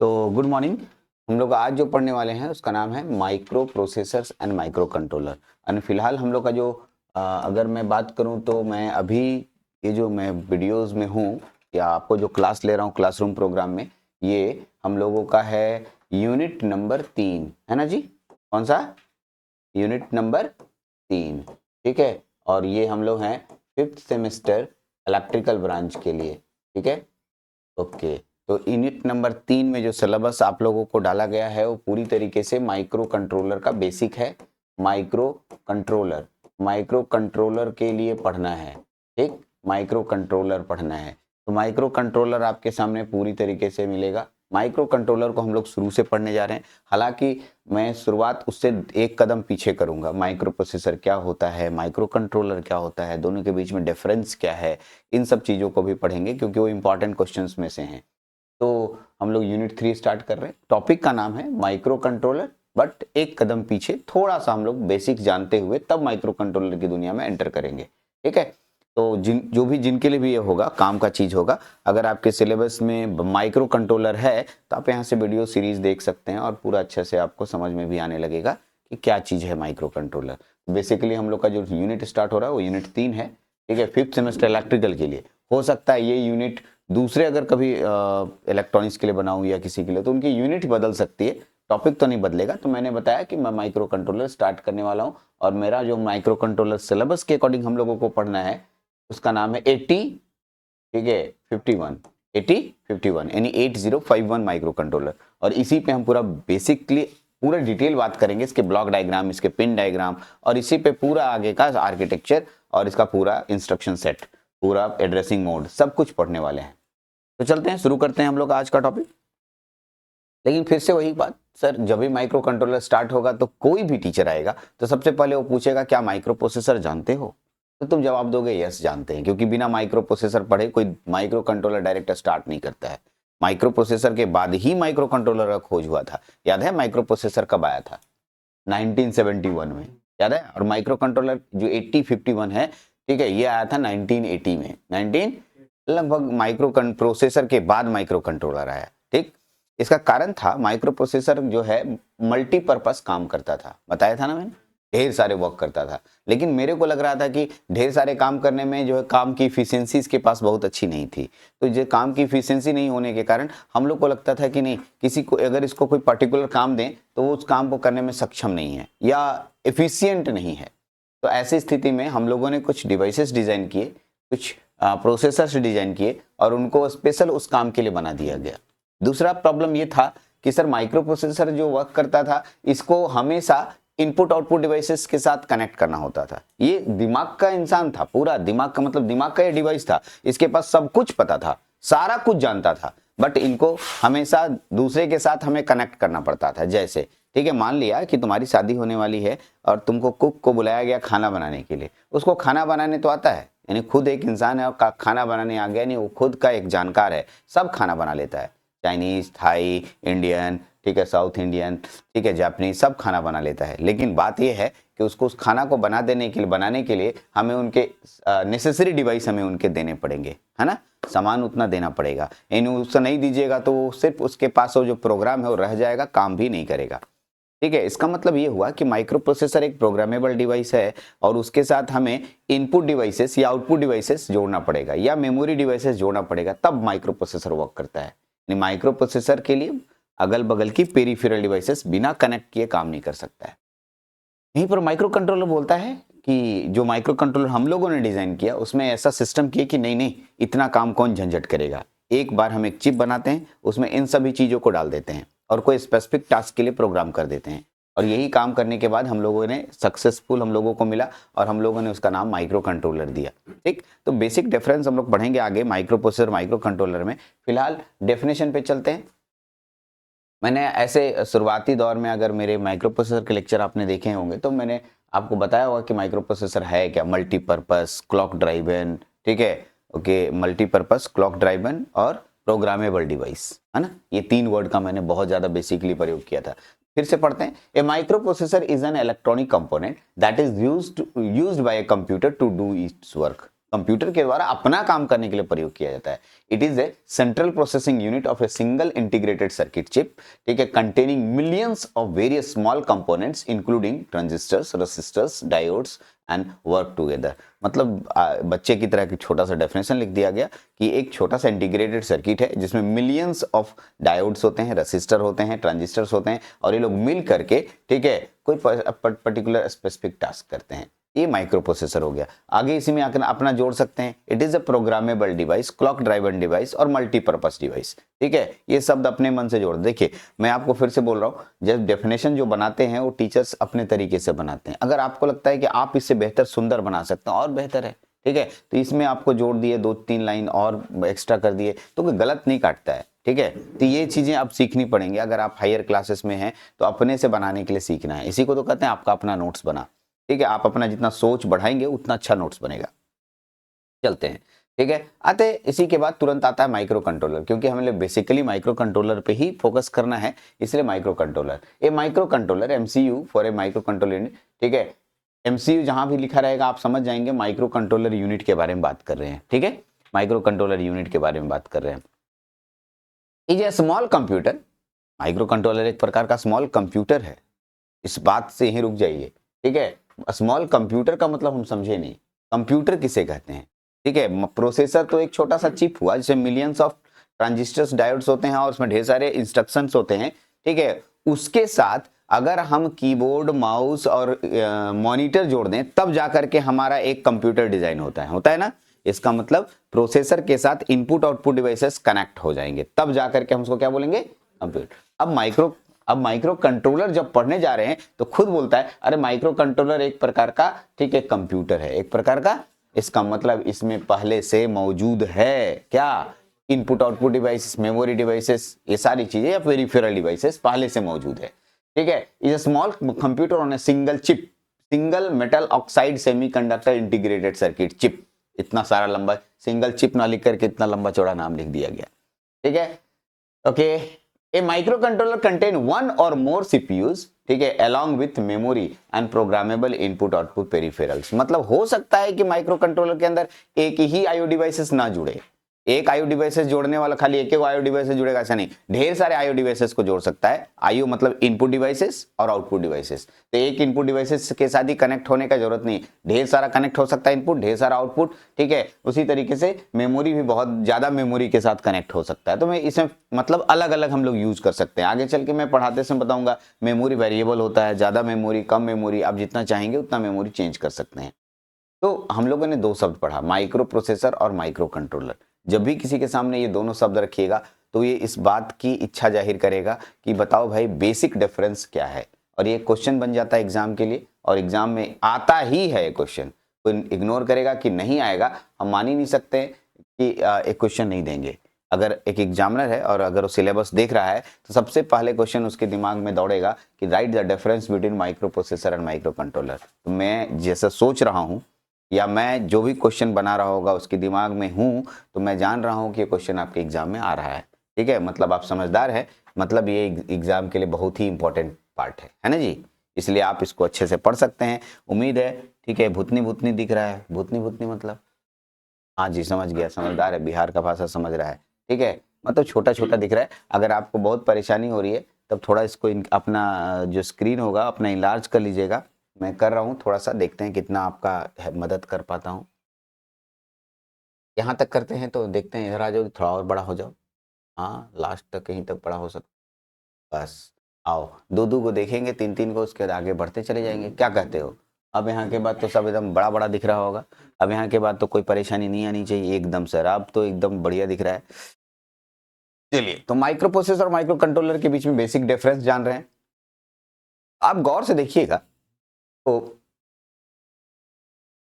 तो good morning. हम लोग आज जो पढ़ने वाले हैं उसका नाम है micro processors and micro controller. And फिलहाल हम लोग का जो अगर मैं बात करूं तो मैं अभी ये जो मैं वीडियोस में हूं या आपको जो क्लास ले रहा हूं क्लासरूम प्रोग्राम में, ये हम लोगों का है यूनिट नंबर 3, है ना जी? कौन सा? यूनिट नंबर 3, ठीक है। और ये हम लोग हैं 5th सेमेस्टर इलेक्ट्रिकल ब्रांच के लिए, ठीक है। ओके, तो यूनिट नंबर 3 में जो सिलेबस आप लोगों को डाला गया है वो पूरी तरीके से माइक्रो कंट्रोलर का बेसिक है। माइक्रो कंट्रोलर, माइक्रो कंट्रोलर के लिए पढ़ना है, ठीक। माइक्रो कंट्रोलर पढ़ना है तो माइक्रो कंट्रोलर आपके सामने पूरी तरीके से मिलेगा। माइक्रो कंट्रोलर को हम लोग शुरू से पढ़ने जा रहे हैं, हालांकि मैं शुरुआत उससे एक कदम पीछे करूंगा। माइक्रो प्रोसेसर क्या होता है, माइक्रो कंट्रोलर क्या होता है, दोनों के बीच में डिफरेंस क्या है, इन सब चीज़ों को भी पढ़ेंगे क्योंकि वो इंपॉर्टेंट क्वेश्चंस में से हैं। तो हम लोग यूनिट 3 स्टार्ट कर रहे हैं। टॉपिक का नाम है माइक्रो कंट्रोलर, बट एक कदम पीछे थोड़ा सा हम लोग बेसिक जानते हुए तब माइक्रो कंट्रोलर की दुनिया में एंटर करेंगे, ठीक है। तो जिनके लिए भी ये होगा काम का चीज होगा, अगर आपके सिलेबस में माइक्रो कंट्रोलर है तो आप यहाँ से वीडियो सीरीज देख सकते हैं और पूरा अच्छे से आपको समझ में भी आने लगेगा कि क्या चीज है माइक्रो कंट्रोलर। बेसिकली हम लोग का जो यूनिट स्टार्ट हो रहा है वो यूनिट 3 है, ठीक है। 5th सेमेस्टर इलेक्ट्रिकल के लिए हो सकता है ये यूनिट दूसरे अगर कभी इलेक्ट्रॉनिक्स के लिए बनाऊं या किसी के लिए तो उनकी यूनिट बदल सकती है, टॉपिक तो नहीं बदलेगा। तो मैंने बताया कि मैं माइक्रो कंट्रोलर स्टार्ट करने वाला हूं और मेरा जो माइक्रो कंट्रोलर सिलेबस के अकॉर्डिंग हम लोगों को पढ़ना है उसका नाम है 80, ठीक है, 51, 80 51 यानी 8051 माइक्रो कंट्रोलर। और इसी पे हम पूरा बेसिकली पूरा डिटेल बात करेंगे, इसके ब्लॉक डायग्राम, इसके पिन डायग्राम और इसी पे पूरा आगे का आर्किटेक्चर और इसका पूरा इंस्ट्रक्शन सेट, पूरा एड्रेसिंग मोड, सब कुछ पढ़ने वाले हैं। तो चलते हैं, शुरू करते हैं हम लोग आज का टॉपिक। लेकिन फिर से वही बात, सर जब भी माइक्रो कंट्रोलर स्टार्ट होगा तो कोई भी टीचर आएगा तो सबसे पहले वो पूछेगा क्या माइक्रो प्रोसेसर जानते हो? तो तुम जवाब दोगे यस जानते हैं, क्योंकि बिना माइक्रो प्रोसेसर पढ़े कोई माइक्रो कंट्रोलर डायरेक्ट स्टार्ट नहीं करता है। माइक्रो प्रोसेसर के बाद ही माइक्रो कंट्रोलर का खोज हुआ था। याद है माइक्रो प्रोसेसर कब आया था? 1971 में, याद है। और माइक्रो कंट्रोलर जो 8051 है, ठीक है, ये आया था 1980 में, 19 लगभग माइक्रो प्रोसेसर के बाद माइक्रो कंट्रोलर आया, ठीक। इसका कारण था माइक्रो प्रोसेसर जो है मल्टीपर्पस काम करता था, बताया था ना मैंने, ढेर सारे वर्क करता था। लेकिन मेरे को लग रहा था कि ढेर सारे काम करने में जो है काम की इफिशियंसी इसके पास बहुत अच्छी नहीं थी। तो ये काम की इफिशियंसी नहीं होने के कारण हम लोग को लगता था कि नहीं, किसी को अगर इसको कोई पर्टिकुलर काम दें तो वो उस काम को करने में सक्षम नहीं है या एफिशिएंट नहीं है। तो ऐसी स्थिति में हम लोगों ने कुछ डिवाइसेस डिजाइन किए, कुछ प्रोसेसर्स डिजाइन किए और उनको स्पेशल उस काम के लिए बना दिया गया। दूसरा प्रॉब्लम ये था कि सर माइक्रो प्रोसेसर जो वर्क करता था इसको हमेशा इनपुट आउटपुट डिवाइसेस के साथ कनेक्ट करना होता था। ये दिमाग का इंसान था, पूरा दिमाग का मतलब दिमाग का ये डिवाइस था, इसके पास सब कुछ पता था, सारा कुछ जानता था, बट इनको हमेशा दूसरे के साथ हमें कनेक्ट करना पड़ता था। जैसे ठीक है, मान लिया कि तुम्हारी शादी होने वाली है और तुमको कुक को बुलाया गया खाना बनाने के लिए। उसको खाना बनाने तो आता है, यानी खुद एक इंसान है और खाना बनाने आ गया, नहीं वो खुद का एक जानकार है, सब खाना बना लेता है, चाइनीज, थाई, इंडियन, ठीक है, साउथ इंडियन, ठीक है, जापानीज, सब खाना बना लेता है। लेकिन बात यह है कि उसको उस खाना को बनाने के लिए हमें उनके नेसेसरी डिवाइस हमें उनके देने पड़ेंगे, है ना, सामान उतना देना पड़ेगा। यानी उसको नहीं दीजिएगा तो वो सिर्फ उसके पास वो जो प्रोग्राम है वो रह जाएगा, काम भी नहीं करेगा, ठीक है। इसका मतलब ये हुआ कि माइक्रो प्रोसेसर एक प्रोग्रामेबल डिवाइस है और उसके साथ हमें इनपुट डिवाइसेस या आउटपुट डिवाइसेस जोड़ना पड़ेगा या मेमोरी डिवाइसेस जोड़ना पड़ेगा, तब माइक्रो प्रोसेसर वर्क करता है। माइक्रो प्रोसेसर के लिए अगल बगल की पेरिफेरल डिवाइसेस बिना कनेक्ट किए काम नहीं कर सकता है। यहीं पर माइक्रो कंट्रोलर बोलता है कि जो माइक्रो कंट्रोलर हम लोगों ने डिजाइन किया उसमें ऐसा सिस्टम किया कि नहीं नहीं, इतना काम कौन झंझट करेगा, एक बार हम एक चिप बनाते हैं, उसमें इन सभी चीजों को डाल देते हैं और कोई स्पेसिफिक टास्क के लिए प्रोग्राम कर देते हैं। और यही काम करने के बाद हम लोगों ने सक्सेसफुल हम लोगों को मिला और हम लोगों ने उसका नाम माइक्रो कंट्रोलर दिया, ठीक। तो बेसिक डिफरेंस हम लोग पढ़ेंगे आगे माइक्रो प्रोसेसर माइक्रो कंट्रोलर में। फिलहाल डेफिनेशन पे चलते हैं। मैंने ऐसे शुरुआती दौर में अगर मेरे माइक्रो प्रोसेसर के लेक्चर आपने देखे होंगे तो मैंने आपको बताया होगा कि माइक्रो प्रोसेसर है क्या, मल्टीपर्पस, क्लॉक ड्राइवन, ठीक है, ओके, मल्टीपर्पस, क्लॉक ड्राइवन और प्रोग्रामेबल डिवाइस, है ना। ये 3 वर्ड का मैंने बहुत ज्यादा बेसिकली प्रयोग किया था। फिर से पढ़ते हैं। A microprocessor is an electronic component that is used by a computer to do its work. Computer के द्वारा अपना काम करने के लिए प्रयोग किया जाता है। It is a central processing unit of a single integrated circuit chip, ठीक है, containing millions of various small components including transistors, resistors, diodes and work together. मतलब बच्चे की तरह एक छोटा सा डेफिनेशन लिख दिया गया कि एक छोटा सा इंटीग्रेटेड सर्किट है जिसमें मिलियंस ऑफ डायोड्स होते हैं, रेसिस्टर होते हैं, ट्रांजिस्टर्स होते हैं और ये लोग मिल करके, ठीक है, कोई पर्टिकुलर स्पेसिफिक टास्क करते हैं। ये माइक्रो प्रोसेसर हो गया। आगे इसी में आकर अपना जोड़ सकते हैं, it is a programmable device, clock driven device और मल्टीपर्पज डिवाइस, ठीक है। ये शब्द अपने मन से जोड़। देखिए मैं आपको फिर से बोल रहा हूँ, जब डेफिनेशन जो बनाते हैं वो टीचर्स अपने तरीके से बनाते हैं। अगर आपको लगता है कि आप इससे बेहतर सुंदर बना सकते हैं और बेहतर है, ठीक है, तो इसमें आपको जोड़ दिए 2-3 लाइन और एक्स्ट्रा कर दिए तो कोई गलत नहीं काटता है, ठीक है। तो ये चीजें आप सीखनी पड़ेंगी। अगर आप हायर क्लासेस में हैं तो अपने से बनाने के लिए सीखना है। इसी को तो कहते हैं आपका अपना नोट्स बना, ठीक है। आप अपना जितना सोच बढ़ाएंगे उतना अच्छा नोट्स बनेगा। चलते हैं, ठीक है। आते इसी के बाद तुरंत आता है माइक्रो कंट्रोलर, क्योंकि हमें बेसिकली माइक्रो कंट्रोलर पे ही फोकस करना है, इसलिए micro controller. A micro controller, MCU for a micro controller unit, ठीक है। एमसीयू जहां भी लिखा रहेगा आप समझ जाएंगे माइक्रो कंट्रोलर यूनिट के बारे में बात कर रहे हैं, ठीक है। माइक्रो कंट्रोलर यूनिट के बारे में बात कर रहे हैं। Is a small computer, micro controller एक प्रकार का स्मॉल कंप्यूटर है, इस बात से ही रुक जाइए, ठीक है। स्मॉल कंप्यूटर का मतलब हम समझे नहीं, कंप्यूटर किसे कहते हैं, ठीक है। प्रोसेसर तो एक छोटा सा चिप हुआ जिसमें मिलियंस ऑफ ट्रांजिस्टर्स, डायोड्स होते हैं और उसमें ढेर सारे इंस्ट्रक्शंस होते हैं, ठीक है। उसके साथ अगर हम कीबोर्ड, माउस और मॉनिटर जोड़ दें तब जाकर के हमारा एक कंप्यूटर डिजाइन होता है ना। इसका मतलब प्रोसेसर के साथ इनपुट आउटपुट डिवाइसेस कनेक्ट हो जाएंगे, तब जाकर के हम उसको क्या बोलेंगे, कंप्यूटर। अब माइक्रो कंट्रोलर जब पढ़ने जा रहे हैं तो खुद बोलता है अरे माइक्रो कंट्रोलर एक प्रकार का, ठीक है, कंप्यूटर है, एक प्रकार का। इसका मतलब इसमें पहले से मौजूद है क्या, input output devices, memory devices, ये सारी चीजें या पेरिफेरल डिवाइसेस पहले से मौजूद है, ठीक है। Is a small computer on a single chip, single metal oxide semiconductor integrated circuit chip. इतना सारा लंबा, सिंगल चिप ना लिख करके इतना लंबा चौड़ा नाम लिख दिया गया, ठीक है। ओके, ए माइक्रो कंट्रोलर कंटेन वन और मोर सीपीयूज, ठीक है, along with memory and programmable input output peripherals। मतलब हो सकता है कि माइक्रो कंट्रोलर के अंदर एक ही आईओ डिवाइसेस ना जुड़े, एक आईओ डिवाइसेस जोड़ने वाला खाली एक आईओ डिवाइसेस जुड़ेगा ऐसा नहीं, ढेर सारे आईओ डिवाइसेस को जोड़ सकता है। आईओ मतलब इनपुट डिवाइसेस और आउटपुट डिवाइसेस, तो एक इनपुट डिवाइसेस के साथ ही कनेक्ट होने का जरूरत नहीं, ढेर सारा कनेक्ट हो सकता है इनपुट, ढेर सारा आउटपुट, ठीक है। उसी तरीके से मेमोरी भी बहुत ज्यादा मेमोरी के साथ कनेक्ट हो सकता है। तो मैं इसमें मतलब अलग अलग हम लोग यूज कर सकते हैं। आगे चल के मैं पढ़ाते समय बताऊंगा मेमोरी वेरिएबल होता है, ज्यादा मेमोरी, कम मेमोरी, आप जितना चाहेंगे उतना मेमोरी चेंज कर सकते हैं। तो हम लोगों ने 2 शब्द पढ़ा, माइक्रो प्रोसेसर और माइक्रो कंट्रोलर। जब भी किसी के सामने ये दोनों शब्द रखिएगा तो ये इस बात की इच्छा जाहिर करेगा कि बताओ भाई बेसिक डिफरेंस क्या है, और ये क्वेश्चन बन जाता है एग्जाम के लिए, और एग्जाम में आता ही है क्वेश्चन। कोई इग्नोर करेगा कि नहीं आएगा, हम मान ही नहीं सकते कि एक क्वेश्चन नहीं देंगे। अगर एक एग्जामिनर है और अगर वो सिलेबस देख रहा है तो सबसे पहले क्वेश्चन उसके दिमाग में दौड़ेगा कि right the difference between micro processor and micro controller. तो मैं जैसा सोच रहा हूँ या मैं जो भी क्वेश्चन बना रहा होगा उसके दिमाग में हूं, तो मैं जान रहा हूं कि ये क्वेश्चन आपके एग्जाम में आ रहा है, ठीक है। मतलब आप समझदार है, मतलब ये एग्जाम के लिए बहुत ही इंपॉर्टेंट पार्ट है ना जी। इसलिए आप इसको अच्छे से पढ़ सकते हैं, उम्मीद है, ठीक है। भूतनी भूतनी दिख रहा है, भूतनी भूतनी मतलब, हाँ जी समझ गया, समझदार है, बिहार का भाषा समझ रहा है, ठीक है। मतलब छोटा छोटा दिख रहा है। अगर आपको बहुत परेशानी हो रही है तब थोड़ा इसको अपना जो स्क्रीन होगा अपना इलाज कर लीजिएगा। मैं कर रहा हूँ थोड़ा सा, देखते हैं कितना आपका मदद कर पाता हूँ। यहाँ तक करते हैं तो देखते हैं, इधर आ जाओ, थोड़ा और बड़ा हो जाओ, हाँ लास्ट तक कहीं तक बड़ा हो सकता, बस आओ। 2-2 को देखेंगे, 3-3 को, उसके बाद आगे बढ़ते चले जाएंगे। क्या कहते हो? अब यहाँ के बाद तो सब एकदम बड़ा बड़ा दिख रहा होगा। अब यहाँ के बाद तो कोई परेशानी नहीं आनी चाहिए एकदम सर, अब तो एकदम बढ़िया दिख रहा है। चलिए, तो माइक्रो प्रोसेसर और माइक्रो कंट्रोलर के बीच में बेसिक डिफरेंस जान रहे हैं। आप गौर से देखिएगा तो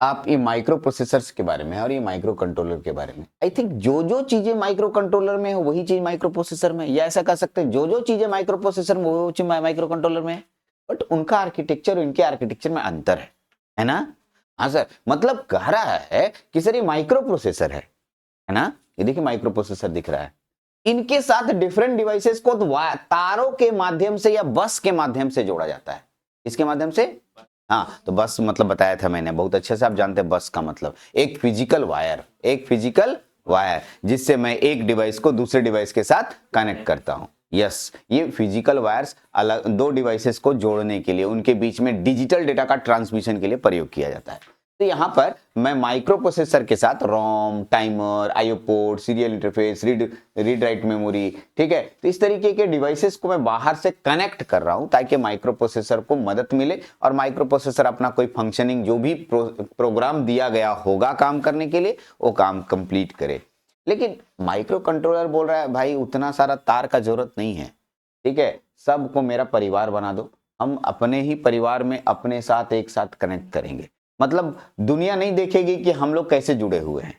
आप ये माइक्रो प्रोसेसर्स के बारे में और ये माइक्रो कंट्रोलर के बारे में, आई थिंक जो जो चीजें माइक्रो कंट्रोलर में हो वही चीज माइक्रो प्रोसेसर में, या ऐसा कह सकते हैं जो जो चीजें माइक्रो प्रोसेसर में वो चीज माइक्रो कंट्रोलर में है, बट उनका आर्किटेक्चर इनके आर्किटेक्चर में अंतर है ना। हाँ सर, मतलब कह रहा है कि सर ये माइक्रो प्रोसेसर है ना, ये देखिए माइक्रो प्रोसेसर दिख रहा है, इनके साथ डिफरेंट डिवाइसेस को तारों के माध्यम से या बस के माध्यम से जोड़ा जाता है। इसके माध्यम से हाँ, तो बस मतलब बताया था मैंने, बहुत अच्छे से आप जानते हैं बस का मतलब एक फिजिकल वायर जिससे मैं एक डिवाइस को दूसरे डिवाइस के साथ कनेक्ट करता हूँ। यस, ये फिजिकल वायर्स अलग दो डिवाइसेस को जोड़ने के लिए, उनके बीच में डिजिटल डेटा का ट्रांसमिशन के लिए प्रयोग किया जाता है। तो यहाँ पर मैं माइक्रो प्रोसेसर के साथ ROM, timer, IO port, serial interface, read write memory, ठीक है, तो इस तरीके के डिवाइसेस को मैं बाहर से कनेक्ट कर रहा हूं ताकि माइक्रो प्रोसेसर को मदद मिले और माइक्रो प्रोसेसर अपना कोई फंक्शनिंग जो भी प्रोग्राम दिया गया होगा काम करने के लिए वो काम कंप्लीट करे। लेकिन माइक्रो कंट्रोलर बोल रहा है भाई उतना सारा तार का जरूरत नहीं है, ठीक है, सबको मेरा परिवार बना दो, हम अपने ही परिवार में अपने साथ एक साथ कनेक्ट करेंगे। मतलब दुनिया नहीं देखेगी कि हम लोग कैसे जुड़े हुए हैं।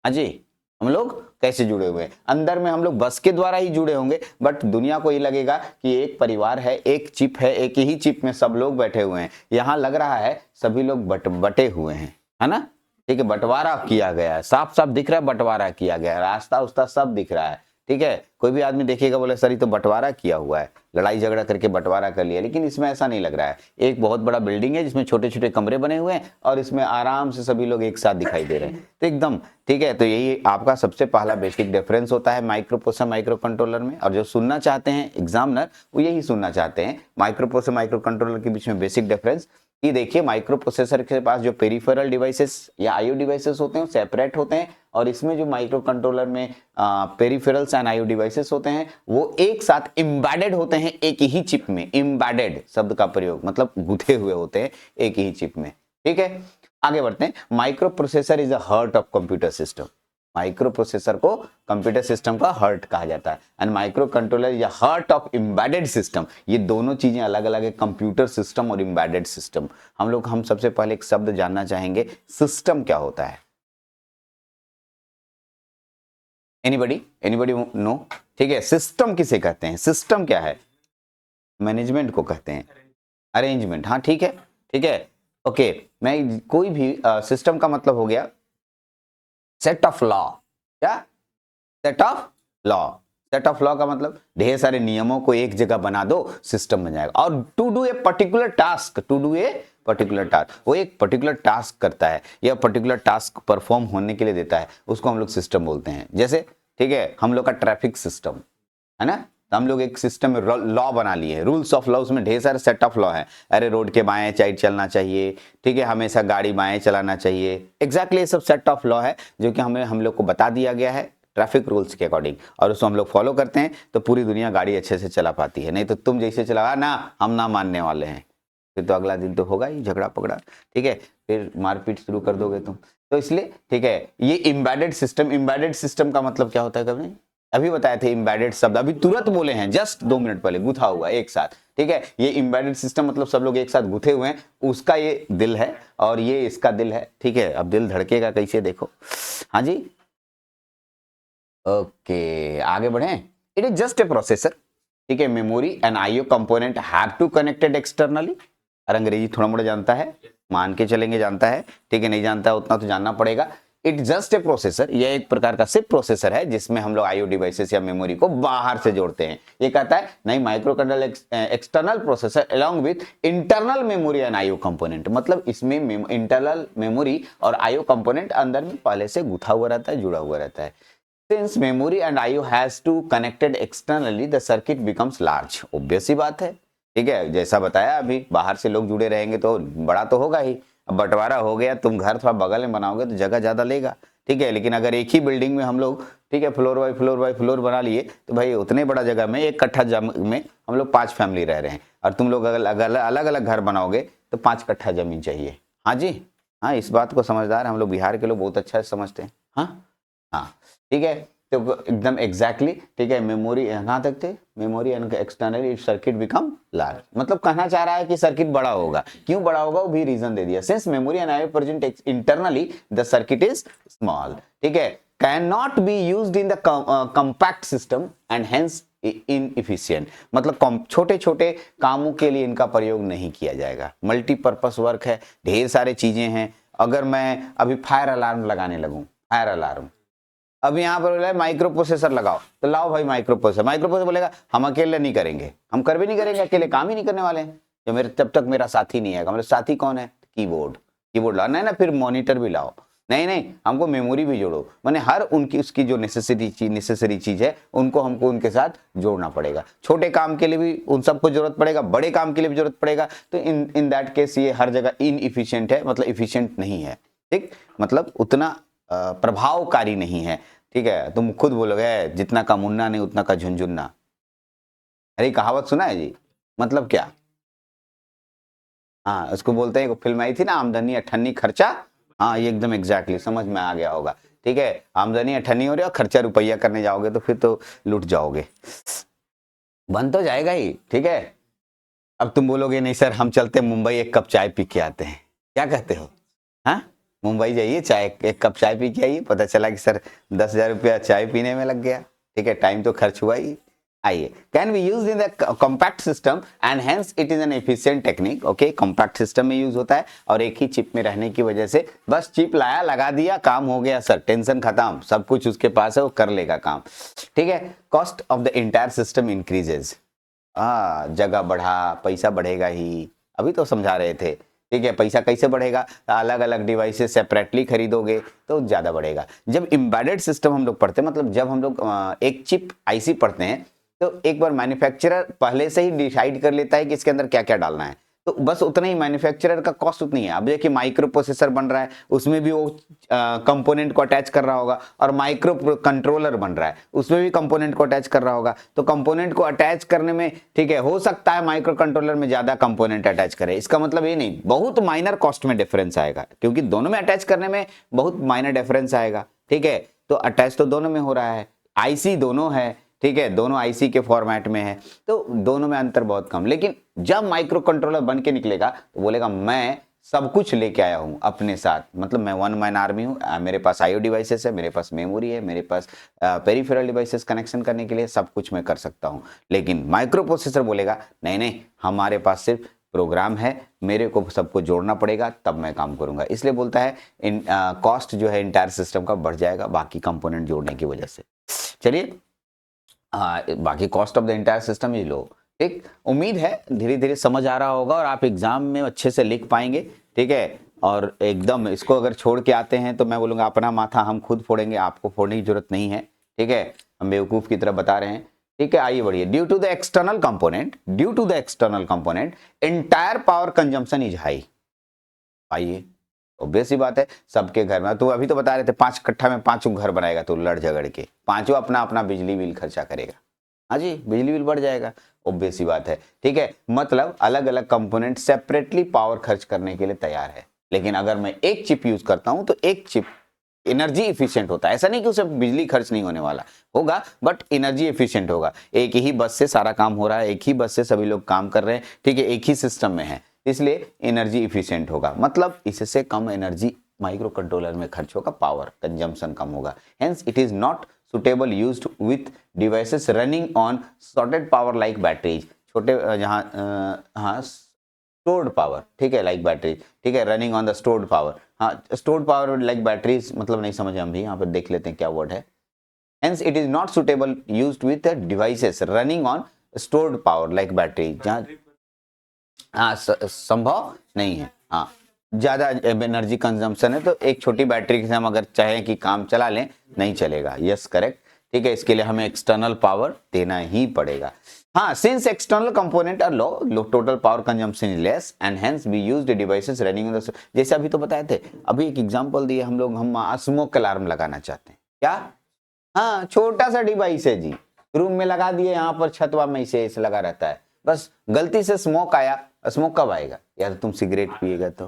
हाँ जी, हम लोग कैसे जुड़े हुए हैं, अंदर में हम लोग बस के द्वारा ही जुड़े होंगे, बट दुनिया को ये लगेगा कि एक परिवार है, एक चिप है, एक ही चिप में सब लोग बैठे हुए हैं। यहाँ लग रहा है सभी लोग बटे हुए हैं, है ना, ठीक है, बंटवारा किया गया है, साफ साफ दिख रहा है बंटवारा किया गया है, रास्ता उस्ता सब दिख रहा है, ठीक है। कोई भी आदमी देखेगा बोले सर ये तो बंटवारा किया हुआ है, लड़ाई झगड़ा करके बंटवारा कर लिया, लेकिन इसमें ऐसा नहीं लग रहा है। एक बहुत बड़ा बिल्डिंग है जिसमें छोटे छोटे कमरे बने हुए हैं और इसमें आराम से सभी लोग एक साथ दिखाई दे रहे हैं, तो एकदम ठीक है। तो यही आपका सबसे पहला बेसिक डिफरेंस होता है माइक्रो प्रोसेसर माइक्रो कंट्रोलर में, और जो सुनना चाहते हैं एग्जामिनर वो यही सुनना चाहते हैं माइक्रो प्रोसेसर माइक्रो कंट्रोलर के बीच में बेसिक डिफरेंस। ये देखिए माइक्रो प्रोसेसर के पास जो पेरिफेरल डिवाइसेस या आईओ डिवाइसेस होते हैं वो सेपरेट होते हैं, और इसमें जो माइक्रो कंट्रोलर में पेरिफेरल्स एंड आईओ डिवाइसेस होते हैं वो एक साथ एम्बेडेड होते हैं एक ही चिप में। एम्बेडेड शब्द का प्रयोग मतलब गुथे हुए होते हैं एक ही चिप में, ठीक है। आगे बढ़ते हैं, microprocessor is the heart of computer system. Micro processor को कंप्यूटर सिस्टम का हार्ट कहा जाता है, एंड माइक्रो कंट्रोलर या हार्ट ऑफ एम्बेडेड सिस्टम। ये दोनों चीजें अलग अलग है, कंप्यूटर सिस्टम और एम्बेडेड सिस्टम। हम सबसे पहले एक शब्द जानना चाहेंगे, सिस्टम क्या होता है। एनीबडी नो, ठीक है, सिस्टम किसे कहते हैं, सिस्टम क्या है, मैनेजमेंट को कहते हैं, अरेंजमेंट, हाँ ठीक है, ठीक है, ओके। मैं कोई भी सिस्टम का मतलब हो गया सेट ऑफ लॉ, क्या, set of law. Set of law का मतलब ढेर सारे नियमों को एक जगह बना दो, सिस्टम बन जाएगा। और to do a particular task, to do a particular task, वो एक पर्टिकुलर टास्क करता है या पर्टिकुलर टास्क परफॉर्म होने के लिए देता है, उसको हम लोग सिस्टम बोलते हैं। जैसे ठीक है, हम लोग का ट्रैफिक सिस्टम है ना, तो हम लोग एक सिस्टम में लॉ बना लिए, रूल्स ऑफ लॉ, उसमें ढेर सारे सेट ऑफ लॉ है। अरे रोड के बाएं साइड चलना चाहिए, ठीक है, हमेशा गाड़ी बाएं चलाना चाहिए, एग्जैक्टली ये सब सेट ऑफ लॉ है जो कि हम लोग को बता दिया गया है ट्रैफिक रूल्स के अकॉर्डिंग, और उसको हम लोग फॉलो करते हैं तो पूरी दुनिया गाड़ी अच्छे से चला पाती है। नहीं तो तुम जैसे चला ना, हम ना मानने वाले हैं, फिर तो अगला दिन तो होगा ही झगड़ा पगड़ा, ठीक है, फिर मारपीट शुरू कर दोगे तुम। तो इसलिए ठीक है, ये एम्बेडेड सिस्टम का मतलब क्या होता है, कभी अभी बताए थे एम्बेडेड शब्द, अभी तुरंत बोले हैं जस्ट 2 मिनट पहले, गुथा हुआ एक साथ, ठीक है। ये एम्बेडेड सिस्टम मतलब सब लोग एक साथ गुथे हुए हैं, उसका ये दिल है और ये इसका दिल है, ठीक है। अब दिल धड़केगा कैसे देखो, हाँ जी, ओके आगे बढ़े। It is just a processor, ठीक है, memory and IO component have to connected externally. और अंग्रेजी थोड़ा मोड़ा जानता है, मान के चलेंगे जानता है, ठीक है, नहीं जानता उतना तो जानना पड़ेगा। इट जस्ट ए प्रोसेसर, यह एक प्रकार का सिर्फ प्रोसेसर है जिसमें हम लोग आईओ डिवाइसेस या मेमोरी को बाहर से जोड़ते हैं। ये कहता है नहीं, micro controller external processor along with internal memory and IO component, मतलब इसमें इंटरनल मेमोरी और आईओ कंपोनेंट अंदर में पहले से गुथा हुआ रहता है, जुड़ा हुआ रहता है। Since memory and IO has to connected externally, the circuit becomes large. Obvious सी बात है, ठीक है, जैसा बताया अभी बाहर से लोग जुड़े रहेंगे तो बड़ा तो होगा ही। अब बंटवारा हो गया, तुम घर थोड़ा बगल में बनाओगे तो जगह ज्यादा लेगा, ठीक है, लेकिन अगर एक ही बिल्डिंग में हम लोग ठीक है फ्लोर बाय फ्लोर बना लिए तो भाई उतने बड़ा जगह में 1 कट्ठा में हम लोग 5 फैमिली रह रहे हैं, और तुम लोग अगर अलग अलग घर बनाओगे तो 5 कट्ठा जमीन चाहिए। हाँ जी, हाँ, इस बात को समझदार हम लोग बिहार के लोग बहुत अच्छा समझते हैं। हाँ हाँ, ठीक है, तो एकदम एग्जैक्टली ठीक है। मेमोरी कहाँ तक थे, memory and external circuit become large, मतलब कहना चाह रहा है कि सर्किट बड़ा होगा। क्यों बड़ा होगा वो भी रीजन दे दिया, since memory and IO present internally the circuit is small, ठीक है, can not be used in the compact system and hence inefficient, मतलब छोटे छोटे कामों के लिए इनका प्रयोग नहीं किया जाएगा। मल्टीपर्पस वर्क है, ढेर सारे चीजें हैं। अगर मैं अभी फायर अलार्म लगाने लगूं, फायर अलार्म, अब यहाँ पर बोला है माइक्रो प्रोसेसर लगाओ, तो लाओ भाई माइक्रो प्रोसेसर बोलेगा हम अकेले नहीं करेंगे, हम कर भी नहीं करेंगे अकेले, काम ही नहीं करने वाले हैं, जो मेरे तब तक मेरा साथी नहीं आएगा। मतलब साथी कौन है? कीबोर्ड लाना है ना, फिर मॉनिटर भी लाओ, नहीं हमको मेमोरी भी जोड़ो। माने हर उनकी उसकी जो नेसेसरी चीज है उनको हमको उनके साथ जोड़ना पड़ेगा। छोटे काम के लिए भी उन सबको जरूरत पड़ेगा, बड़े काम के लिए भी जरूरत पड़ेगा। तो इन दैट केस ये हर जगह इनइफिशिएंट है, मतलब इफिशिएंट नहीं है, ठीक, मतलब उतना प्रभावकारी नहीं है। ठीक है, तुम खुद बोलोगे जितना का मुन्ना नहीं उतना का झुनझुन्ना। अरे कहावत सुना है जी, मतलब क्या? हाँ, उसको बोलते हैं, फिल्म आई थी ना आमदनी अठन्नी खर्चा। हाँ, ये एकदम एग्जैक्टली समझ में आ गया होगा। ठीक है, आमदनी अठन्नी हो रही है और खर्चा रुपया करने जाओगे तो फिर तो लूट जाओगे, बन तो जाएगा ही। ठीक है, अब तुम बोलोगे नहीं सर हम चलते मुंबई, एक कप चाय पी के आते हैं, क्या कहते हो? हाँ, मुंबई जाइए, चाय एक कप चाय पी के आइए, पता चला कि सर 10,000 रुपया चाय पीने में लग गया। ठीक है, टाइम तो खर्च हुआ ही। आइए, can be use in the compact system and hence it is an efficient technique. Okay, compact system में यूज होता है और एक ही चिप में रहने की वजह से बस चिप लाया, लगा दिया, काम हो गया सर, टेंशन खत्म, सब कुछ उसके पास है, वो कर लेगा काम। ठीक है, cost of the entire system increases. जगह बढ़ा, पैसा बढ़ेगा ही, अभी तो समझा रहे थे। ठीक है, पैसा कैसे बढ़ेगा? अलग अलग डिवाइसेस सेपरेटली खरीदोगे तो ज्यादा बढ़ेगा। जब एम्बेडेड सिस्टम हम लोग पढ़ते हैं, मतलब जब हम लोग एक चिप आईसी पढ़ते हैं, तो एक बार मैन्युफैक्चरर पहले से ही डिसाइड कर लेता है कि इसके अंदर क्या क्या डालना है, तो बस उतना ही मैन्युफैक्चरर का कॉस्ट उतनी है। अब देखिए माइक्रो प्रोसेसर बन रहा है, उसमें भी वो कंपोनेंट को अटैच कर रहा होगा, और माइक्रो कंट्रोलर बन रहा है, उसमें भी कंपोनेंट को अटैच कर रहा होगा। तो कंपोनेंट को अटैच करने में, ठीक है, हो सकता है माइक्रो कंट्रोलर में ज्यादा कंपोनेंट अटैच करे, इसका मतलब ये नहीं, बहुत माइनर कॉस्ट में डिफरेंस आएगा, क्योंकि दोनों में अटैच करने में बहुत माइनर डिफरेंस आएगा। ठीक है, तो अटैच तो दोनों में हो रहा है, आईसी दोनों है, ठीक है, दोनों आईसी के फॉर्मेट में है, तो दोनों में अंतर बहुत कम। लेकिन जब माइक्रो कंट्रोलर बन के निकलेगा तो बोलेगा मैं सब कुछ लेके आया हूं अपने साथ, मतलब मैं वन मैन आर्मी हूं, मेरे पास आईओ डिवाइसेस है, मेरे पास मेमोरी है, मेरे पास पेरिफेरल डिवाइसेस कनेक्शन करने के लिए सब कुछ मैं कर सकता हूं। लेकिन माइक्रो प्रोसेसर बोलेगा नहीं, हमारे पास सिर्फ प्रोग्राम है, मेरे को सबको जोड़ना पड़ेगा तब मैं काम करूंगा। इसलिए बोलता है कॉस्ट जो है इंटायर सिस्टम का बढ़ जाएगा बाकी कंपोनेंट जोड़ने की वजह से। चलिए, बाकी cost of the entire system ही लो। ठीक, उम्मीद है धीरे धीरे समझ आ रहा होगा और आप एग्जाम में अच्छे से लिख पाएंगे। ठीक है, और एकदम इसको अगर छोड़ के आते हैं तो मैं बोलूंगा अपना माथा हम खुद फोड़ेंगे, आपको फोड़ने की जरूरत नहीं है। ठीक है, हम बेवकूफ की तरह बता रहे हैं। ठीक है, आइए बढ़िए। Due to the external component entire power consumption is high. आइए, ऑब्वियस सी बात है, सबके घर में, तो अभी तो बता रहे थे 5 कट्ठा में 5 घर बनाएगा तो लड़ झगड़ के पांचों अपना अपना बिजली बिल खर्चा करेगा। हाँ जी, बिजली बिल बढ़ जाएगा, ऑब्वियस सी बात है। ठीक है, मतलब अलग अलग कंपोनेंट सेपरेटली पावर खर्च करने के लिए तैयार है। लेकिन अगर मैं एक चिप यूज करता हूं तो एक चिप एनर्जी इफिशिएंट होता है, ऐसा नहीं कि उसे बिजली खर्च नहीं होने वाला होगा, बट एनर्जी एफिशिएंट होगा। एक ही बस से सारा काम हो रहा है, एक ही बस से सभी लोग काम कर रहे हैं, ठीक है, एक ही सिस्टम में है, इसलिए एनर्जी इफिशिएंट होगा, मतलब इससे कम एनर्जी माइक्रो कंट्रोलर में खर्च होगा, पावर कंजम्पशन कम होगा। Hence it is not suitable used with devices running on shorted power like batteries. छोटे हाँ, स्टोर्ड पावर, ठीक है, लाइक बैटरी, ठीक है, running on the stored power. हाँ, स्टोर्ड पावर लाइक बैटरीज मतलब नहीं समझे हम भी, यहाँ पर देख लेते हैं क्या वर्ड है। Hence it is not suitable used with the devices running on stored power like battery, जहाँ हाँ संभव नहीं है। हाँ, ज्यादा एनर्जी कंजम्पशन है तो एक छोटी बैटरी से हम अगर चाहें कि काम चला लें, नहीं चलेगा। Yes, correct. ठीक है, इसके लिए हमें एक्सटर्नल पावर देना ही पड़ेगा। हाँ, since external component are low total power consumption is less and hence we use the devices running on the, जैसे अभी तो बताए थे, अभी एक एग्जांपल दिए हम लोग, हम स्मोक अलार्म लगाना चाहते हैं, क्या? हाँ, छोटा सा डिवाइस है जी, रूम में लगा दिए, यहाँ पर छतवा में से लगा रहता है, बस गलती से स्मोक आया, स्मोक कब आएगा? या तो तुम सिगरेट पिएगा तो,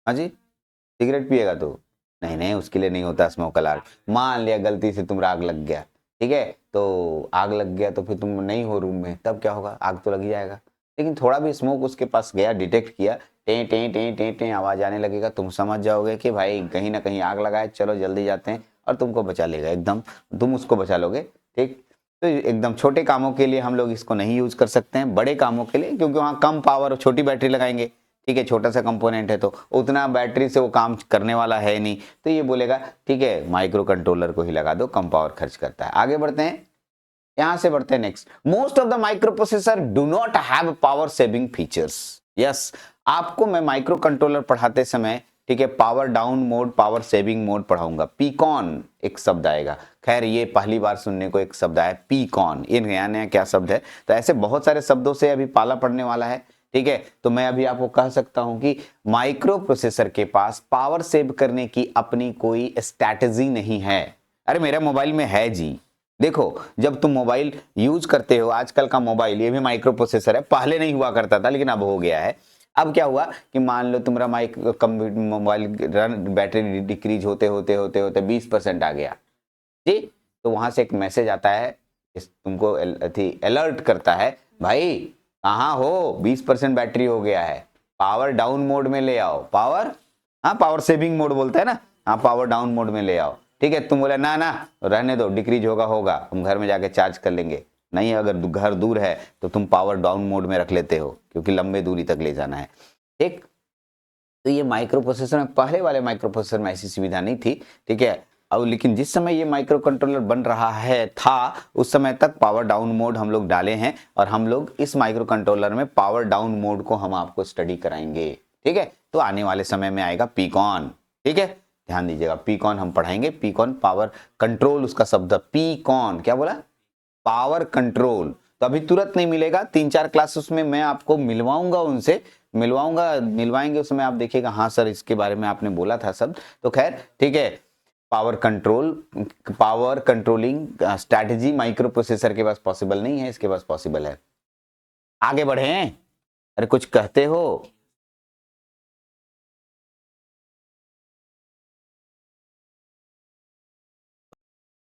हाँ जी, सिगरेट पिएगा तो नहीं, उसके लिए नहीं होता स्मोक अलार्म। मान लिया गलती से तुम आग लग गया, ठीक है, तो आग लग गया तो फिर तुम नहीं हो रूम में, तब क्या होगा? आग तो लग जाएगा। लेकिन थोड़ा भी स्मोक उसके पास गया, डिटेक्ट किया, टें टें टें टें टें आवाज आने लगेगा, तुम समझ जाओगे कि भाई कहीं ना कहीं आग लगाए, चलो जल्दी जाते हैं, और तुमको बचा लेगा, एकदम तुम उसको बचा लोगे। ठीक, तो एकदम छोटे कामों के लिए हम लोग इसको नहीं यूज कर सकते हैं, बड़े कामों के लिए, क्योंकि वहाँ कम पावर, छोटी बैटरी लगाएंगे, ठीक है, छोटा सा कंपोनेंट है तो उतना बैटरी से वो काम करने वाला है नहीं, तो ये बोलेगा ठीक है माइक्रो कंट्रोलर को ही लगा दो, कम पावर खर्च करता है। आगे बढ़ते हैं, यहां से बढ़ते हैं next. Most of the micro processor do not have power saving features. Yes, आपको मैं माइक्रो कंट्रोलर पढ़ाते समय, ठीक है, power down mode, power saving mode पढ़ाऊंगा। पीकॉन एक शब्द आएगा, खैर ये पहली बार सुनने को एक शब्द आया पीकॉन, ये नया नया क्या शब्द है। तो ऐसे बहुत सारे शब्दों से अभी पाला पड़ने वाला है, ठीक है। तो मैं अभी आपको कह सकता हूं कि माइक्रो प्रोसेसर के पास पावर सेव करने की अपनी कोई स्ट्रैटेजी नहीं है। अरे मेरा मोबाइल में है जी, देखो जब तुम मोबाइल यूज करते हो, आजकल का मोबाइल ये भी माइक्रो प्रोसेसर है, पहले नहीं हुआ करता था लेकिन अब हो गया है। अब क्या हुआ कि मान लो तुम्हारा मोबाइल बैटरी डिक्रीज होते होते होते होते 20% आ गया जी, तो वहां से एक मैसेज आता है, तुमको अलर्ट करता है, भाई कहाँ हो, 20% बैटरी हो गया है, पावर डाउन मोड में ले आओ। पावर, हाँ पावर सेविंग मोड बोलते हैं ना, हाँ पावर डाउन मोड में ले आओ, ठीक है। तुम बोले ना ना रहने दो, डिक्रीज होगा होगा, हम घर में जाके चार्ज कर लेंगे। नहीं, अगर घर दूर है तो तुम पावर डाउन मोड में रख लेते हो क्योंकि लंबे दूरी तक ले जाना है, ठीक। तो ये माइक्रो प्रोसेसर में, पहले वाले माइक्रो प्रोसेसर में ऐसी सुविधा नहीं थी, ठीक है। अब लेकिन जिस समय ये माइक्रो कंट्रोलर बन रहा है था, उस समय तक पावर डाउन मोड हम लोग डाले हैं, और हम लोग इस माइक्रो कंट्रोलर में पावर डाउन मोड को हम आपको स्टडी कराएंगे, ठीक है। तो आने वाले समय में आएगा पीकॉन, ठीक है, ध्यान दीजिएगा, पीकॉन हम पढ़ाएंगे। पीकॉन पावर कंट्रोल, उसका शब्द पीकॉन, क्या बोला, पावर कंट्रोल। तो अभी तुरंत नहीं मिलेगा, 3-4 क्लासेस में मैं आपको मिलवाऊंगा, उनसे मिलवाएंगे, उसमें आप देखिएगा हाँ सर इसके बारे में आपने बोला था सब। तो खैर ठीक है, power control, power controlling strategy micro processor के पास पॉसिबल नहीं है, इसके पास पॉसिबल है। आगे बढ़े, अरे कुछ कहते हो।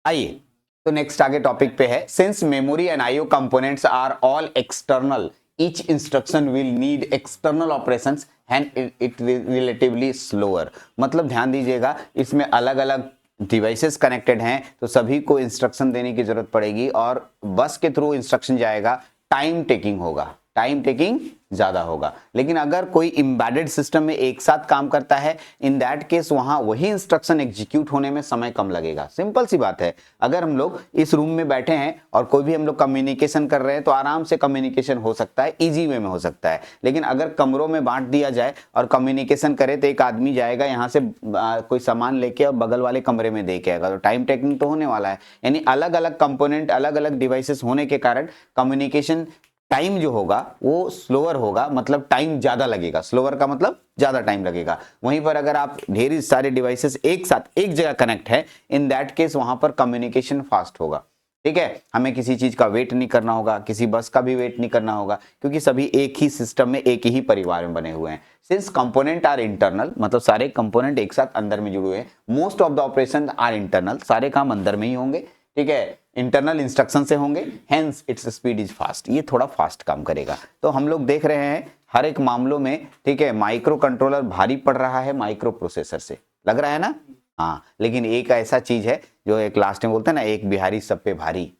आइए, तो नेक्स्ट आगे टॉपिक पे है, since memory and IO components are all external, each instruction will need external operations and it relatively slower. मतलब ध्यान दीजिएगा, इसमें अलग अलग डिवाइसेस कनेक्टेड हैं, तो सभी को इंस्ट्रक्शन देने की जरूरत पड़ेगी, और बस के थ्रू इंस्ट्रक्शन जाएगा, टाइम टेकिंग होगा, टाइम टेकिंग ज्यादा होगा। लेकिन अगर कोई एम्बेडेड सिस्टम में एक साथ काम करता है, इन दैट केस वहां वही इंस्ट्रक्शन एग्जीक्यूट होने में समय कम लगेगा। सिंपल सी बात है, अगर हम लोग इस रूम में बैठे हैं और कोई भी हम लोग कम्युनिकेशन कर रहे हैं, तो आराम से कम्युनिकेशन हो सकता है, इजी वे में हो सकता है। लेकिन अगर कमरों में बांट दिया जाए और कम्युनिकेशन करे, तो एक आदमी जाएगा यहाँ से कोई सामान लेके और बगल वाले कमरे में दे के आएगा, तो टाइम टेकिंग तो होने वाला है। यानी अलग अलग कंपोनेंट, अलग अलग डिवाइसेस होने के कारण कम्युनिकेशन टाइम जो होगा वो स्लोअर होगा, मतलब टाइम ज्यादा लगेगा। स्लोअर का मतलब ज्यादा टाइम लगेगा। वहीं पर अगर आप ढेर सारे डिवाइसेस एक साथ एक जगह कनेक्ट है, इन दैट केस वहां पर कम्युनिकेशन फास्ट होगा, ठीक है। हमें किसी चीज का वेट नहीं करना होगा, किसी बस का भी वेट नहीं करना होगा, क्योंकि सभी एक ही सिस्टम में, एक ही परिवार में बने हुए हैं। सिंस कंपोनेंट आर इंटरनल, मतलब सारे कंपोनेंट एक साथ अंदर में जुड़े हुए हैं, most of the operation are internal, सारे काम अंदर में ही होंगे, ठीक है, इंटरनल इंस्ट्रक्शन से होंगे, hence its speed is fast, ये थोड़ा फास्ट काम करेगा। तो हम लोग देख रहे हैं हर एक मामलों में, ठीक है, माइक्रो कंट्रोलर भारी पड़ रहा है माइक्रो प्रोसेसर से, लग रहा है ना। हाँ, लेकिन एक ऐसा चीज है जो एक लास्ट में बोलते हैं ना, एक बिहारी सब पे भारी,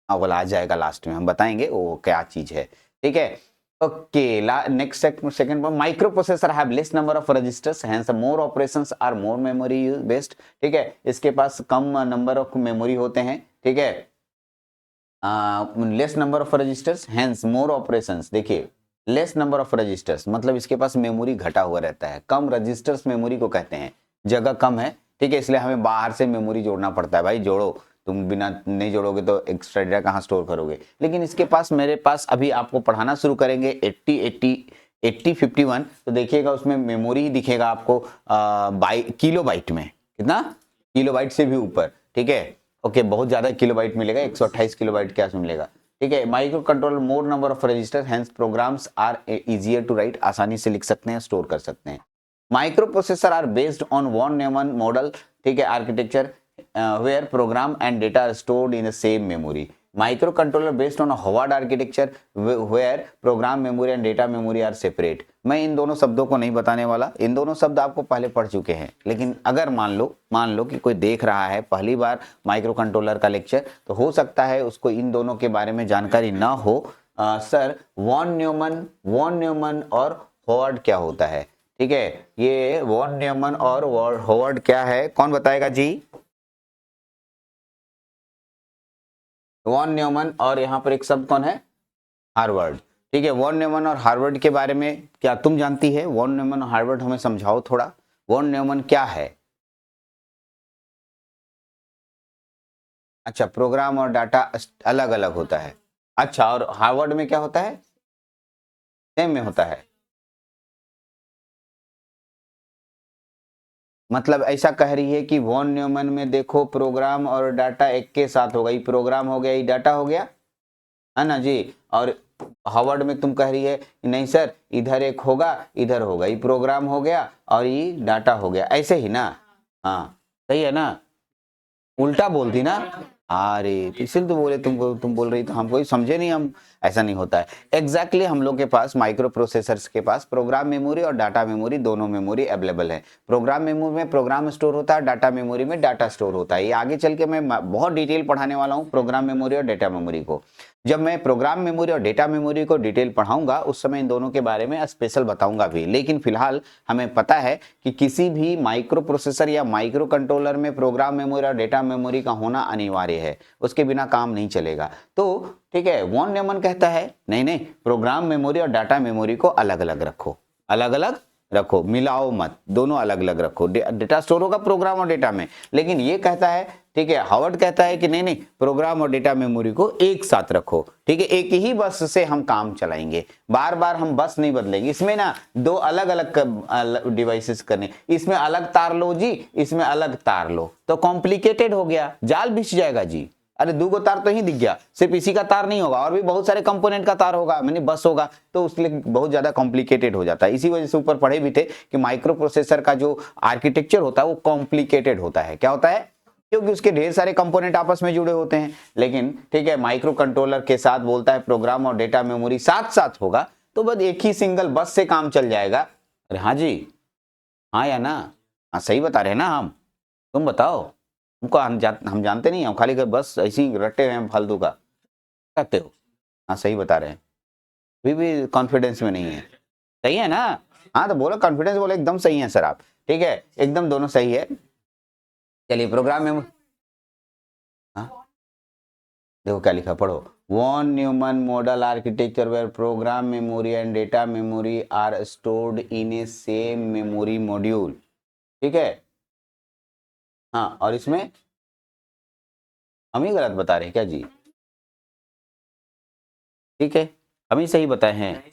अव्वल आ जाएगा, लास्ट में हम बताएंगे वो क्या चीज है, ठीक है। ओके, नेक्स्ट सेकंड पर, microprocessor have less number of registers, hence more operations are more memory based, ठीक है। इसके पास कम नंबर ऑफ मेमोरी होते हैं, ठीक है, less number of registers hence more operations. देखिए, लेस नंबर ऑफ रजिस्टर्स मतलब इसके पास मेमोरी घटा हुआ रहता है, कम रजिस्टर्स मेमोरी को कहते हैं, जगह कम है, ठीक है, इसलिए हमें बाहर से मेमोरी जोड़ना पड़ता है। भाई जोड़ो, तुम बिना नहीं जोड़ोगे तो एक्स्ट्रा डेटा कहाँ स्टोर करोगे। लेकिन इसके पास, मेरे पास अभी आपको पढ़ाना शुरू करेंगे 8051, तो देखिएगा उसमें मेमोरी ही दिखेगा आपको किलो बाइट में, कितना, किलो बाइट से भी ऊपर, ठीक है। ओके, बहुत ज्यादा किलोबाइट मिलेगा, 128 किलोबाइट के आसपास मिलेगा, ठीक है। Microcontroller more number of register, hence programs are easier to write, आसानी से लिख सकते हैं, स्टोर कर सकते हैं। Microprocessor are based on von Neumann model, ठीक है, architecture where program and data are stored in the same memory. Microcontroller based on Harvard architecture where program memory and data memory are separate. मैं इन दोनों शब्दों को नहीं बताने वाला, इन दोनों शब्द आपको पहले पढ़ चुके हैं। लेकिन अगर मान लो कि कोई देख रहा है पहली बार माइक्रो कंट्रोलर का लेक्चर, तो हो सकता है उसको इन दोनों के बारे में जानकारी ना हो। सर, वॉन न्यूमन और हॉवार्ड क्या होता है, ठीक है, ये वॉन न्यूमन और हॉवार्ड क्या है, कौन बताएगा जी। वॉन न्यूमन और यहाँ पर एक शब्द कौन है, हार्वर्ड। ठीक है, वॉन न्यूमन और हार्वर्ड के बारे में क्या तुम जानती है? वॉन न्यूमन और हार्वर्ड हमें समझाओ थोड़ा, वॉन न्यूमन क्या है? अच्छा, प्रोग्राम और डाटा अलग अलग होता है। अच्छा, और हार्वर्ड में क्या होता है? सेम में होता है। मतलब ऐसा कह रही है कि वॉन न्यूमन में देखो प्रोग्राम और डाटा एक के साथ होगा, ये प्रोग्राम हो गया, ये डाटा हो गया, है ना जी। और हार्वर्ड में तुम कह रही है नहीं सर, इधर एक होगा इधर होगा, ये प्रोग्राम हो गया और ये डाटा हो गया, ऐसे ही ना? हाँ, सही है ना? उल्टा बोलती ना। अरे तो इसलिए तो बोले तुमको, तुम बोल रही तो हम कोई समझे नहीं हम। ऐसा नहीं होता है। एग्जैक्टली हम लोग के पास माइक्रो प्रोसेसर्स के पास प्रोग्राम मेमोरी और डाटा मेमोरी दोनों मेमोरी अवेलेबल है। प्रोग्राम मेमोरी में प्रोग्राम स्टोर होता है, डाटा मेमोरी में डाटा स्टोर होता है। ये आगे चल के मैं बहुत डिटेल पढ़ाने वाला हूँ प्रोग्राम मेमोरी और डाटा मेमोरी को। जब मैं प्रोग्राम मेमोरी और डेटा मेमोरी को डिटेल पढ़ाऊंगा उस समय इन दोनों के बारे में स्पेशल बताऊंगा भी। लेकिन फिलहाल हमें पता है कि किसी भी माइक्रो प्रोसेसर या माइक्रो कंट्रोलर में प्रोग्राम मेमोरी और डेटा मेमोरी का होना अनिवार्य है, उसके बिना काम नहीं चलेगा। तो ठीक है, वॉन न्यूमन कहता है नहीं नहीं, प्रोग्राम मेमोरी और डाटा मेमोरी को अलग अलग रखो, अलग अलग रखो, मिलाओ मत, दोनों अलग अलग रखो। डेटा स्टोर होगा प्रोग्राम और डेटा में। लेकिन ये कहता है, ठीक है, हार्वर्ड कहता है कि नहीं नहीं, प्रोग्राम और डेटा मेमोरी को एक साथ रखो। ठीक है, एक ही बस से हम काम चलाएंगे, बार बार हम बस नहीं बदलेंगे। इसमें ना दो अलग अलग डिवाइसेस करने, इसमें अलग तार लो जी, इसमें अलग तार लो, तो कॉम्प्लिकेटेड हो गया, जाल बिछ जाएगा जी। अरे दो तार तो ही दिख गया, सिर्फ इसी का तार नहीं होगा, और भी बहुत सारे कंपोनेंट का तार होगा, मैंने बस होगा, तो उसके लिए बहुत ज्यादा कॉम्प्लिकेटेड हो जाता है। इसी वजह से ऊपर पढ़े भी थे कि माइक्रो प्रोसेसर का जो आर्किटेक्चर होता है वो कॉम्प्लिकेटेड होता है। क्या होता है? क्योंकि उसके ढेर सारे कंपोनेंट आपस में जुड़े होते हैं। लेकिन ठीक है, माइक्रो कंट्रोलर के साथ बोलता है प्रोग्राम और डेटा मेमोरी साथ साथ होगा, तो बस एक ही सिंगल बस से काम चल जाएगा। अरे हाँ जी, हाँ या ना? हाँ सही बता रहे हैं ना हम? तुम बताओ, हमको हम जानते नहीं, हम खाली बस ऐसे ही रटे हुए हैं फालतू का करते हो। हाँ सही बता रहे हैं, अभी भी कॉन्फिडेंस में नहीं है। सही है ना? हाँ तो बोलो कॉन्फिडेंस, बोलो एकदम सही है सर आप। ठीक है, एकदम दोनों सही है। चलिए प्रोग्राम में, हाँ देखो क्या लिखा, पढ़ो। Von Neumann model architecture where program memory and data memory are stored in a same memory module. ठीक है, हाँ, और इसमें हम ही गलत बता रहे हैं क्या जी? ठीक है, हम ही सही बताए हैं।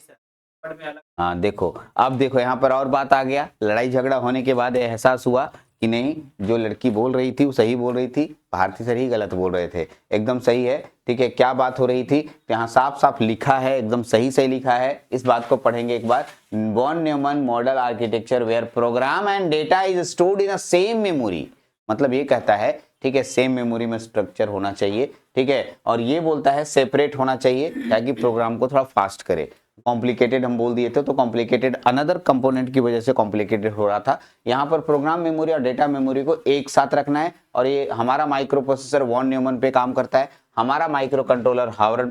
हाँ देखो, अब देखो यहाँ पर और बात आ गया। लड़ाई झगड़ा होने के बाद एहसास हुआ कि नहीं, जो लड़की बोल रही थी वो सही बोल रही थी, भारती सर ही गलत बोल रहे थे। एकदम सही है। ठीक है, क्या बात हो रही थी? तो यहाँ साफ साफ लिखा है, एकदम सही सही लिखा है। इस बात को पढ़ेंगे एक बार। Von Neumann model architecture where program and data is stored in a same memory. मतलब ये कहता है, ठीक है, सेम मेमोरी में स्ट्रक्चर होना चाहिए। ठीक है, और ये बोलता है सेपरेट होना चाहिए ताकि प्रोग्राम को थोड़ा फास्ट करे। कॉम्प्लिकेटेड हम बोल दिए थे, तो कॉम्प्लिकेटेड अनदर कंपोनेंट की वजह से कॉम्प्लिकेटेड हो रहा था। यहाँ पर प्रोग्राम मेमोरी और डेटा मेमोरी को एक साथ रखना है। और ये हमारा माइक्रो प्रोसेसर वॉन न्यूमन पे काम करता है, हमारा माइक्रो कंट्रोलर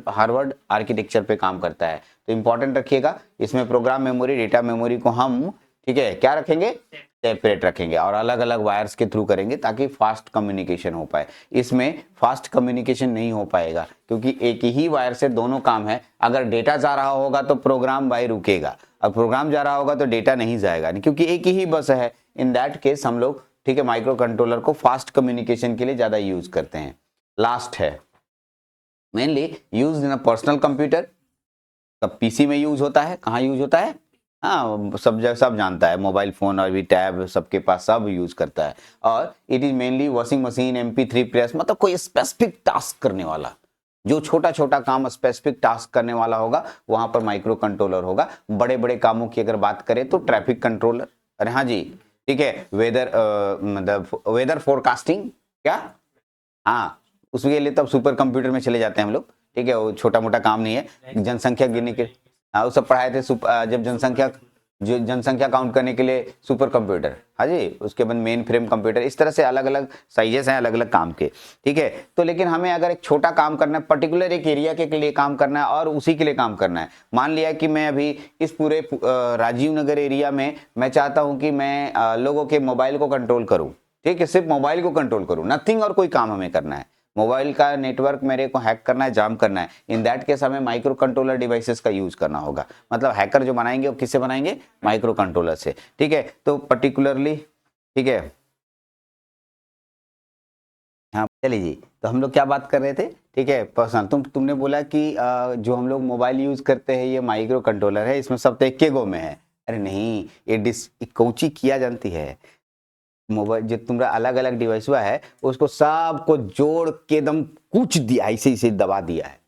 हार्वर्ड आर्किटेक्चर पे काम करता है। तो इंपॉर्टेंट रखिएगा, इसमें प्रोग्राम मेमोरी डेटा मेमोरी को हम, ठीक है, क्या रखेंगे? सेपरेट रखेंगे और अलग अलग वायर्स के थ्रू करेंगे ताकि फास्ट कम्युनिकेशन हो पाए। इसमें फास्ट कम्युनिकेशन नहीं हो पाएगा क्योंकि एक ही वायर से दोनों काम है। अगर डेटा जा रहा होगा तो प्रोग्राम वायर रुकेगा, और प्रोग्राम जा रहा होगा तो डेटा नहीं जाएगा, क्योंकि एक ही बस है। इन दैट केस हम लोग, ठीक है, माइक्रो कंट्रोलर को फास्ट कम्युनिकेशन के लिए ज्यादा यूज करते हैं। लास्ट है mainly use in a personal computer. कब पीसी में यूज होता है, कहाँ यूज होता है? हाँ सब जगह, सब जानता है, मोबाइल फोन और भी टैब सबके पास, सब यूज करता है। और it is mainly washing machine, MP3 press, मतलब कोई स्पेसिफिक टास्क करने वाला, जो छोटा छोटा काम स्पेसिफिक टास्क करने वाला होगा वहां पर माइक्रो कंट्रोलर होगा। बड़े बड़े कामों की अगर बात करें तो ट्रैफिक कंट्रोलर, अरे हाँ जी, ठीक है, वेदर, मतलब वेदर फोरकास्टिंग, क्या, हाँ उसके लिए तब सुपर कंप्यूटर में चले जाते हैं हम लोग। ठीक है, वो छोटा मोटा काम नहीं है। जनसंख्या गिनने के, हाँ वो सब पढ़ाए थे जब जनसंख्या, जो जनसंख्या काउंट करने के लिए सुपर कंप्यूटर, हाँ जी, उसके बाद मेन फ्रेम कंप्यूटर, इस तरह से अलग अलग साइजेस हैं अलग अलग काम के। ठीक है, तो लेकिन हमें अगर एक छोटा काम करना है, पर्टिकुलर एक एरिया के लिए काम करना है और उसी के लिए काम करना है, मान लिया कि मैं अभी इस पूरे राजीव नगर एरिया में मैं चाहता हूं कि मैं लोगों के मोबाइल को कंट्रोल करूं। ठीक है, सिर्फ मोबाइल को कंट्रोल करूं, नथिंग और कोई काम हमें करना है। मोबाइल का नेटवर्क मेरे को हैक करना है, जाम करना है, इन दैट केस हमें माइक्रो कंट्रोलर डिवाइसेस का यूज करना होगा। मतलब हैकर जो बनाएंगे वो किससे बनाएंगे? माइक्रो कंट्रोलर से। ठीक है, तो पर्टिकुलरली, ठीक है, हाँ चलिए जी, तो हम लोग क्या बात कर रहे थे? ठीक है, पर्सनल, तुमने बोला कि जो हम लोग मोबाइल यूज करते हैं ये माइक्रो कंट्रोलर है, इसमें सब तो एक के गो में है। अरे नहीं, ये कोची किया जानती है, मोबाइल जो तुम्हारा अलग अलग डिवाइस हुआ है उसको सबको जोड़ के एकदम कुछ दिया, ऐसे ऐसे दबा दिया है।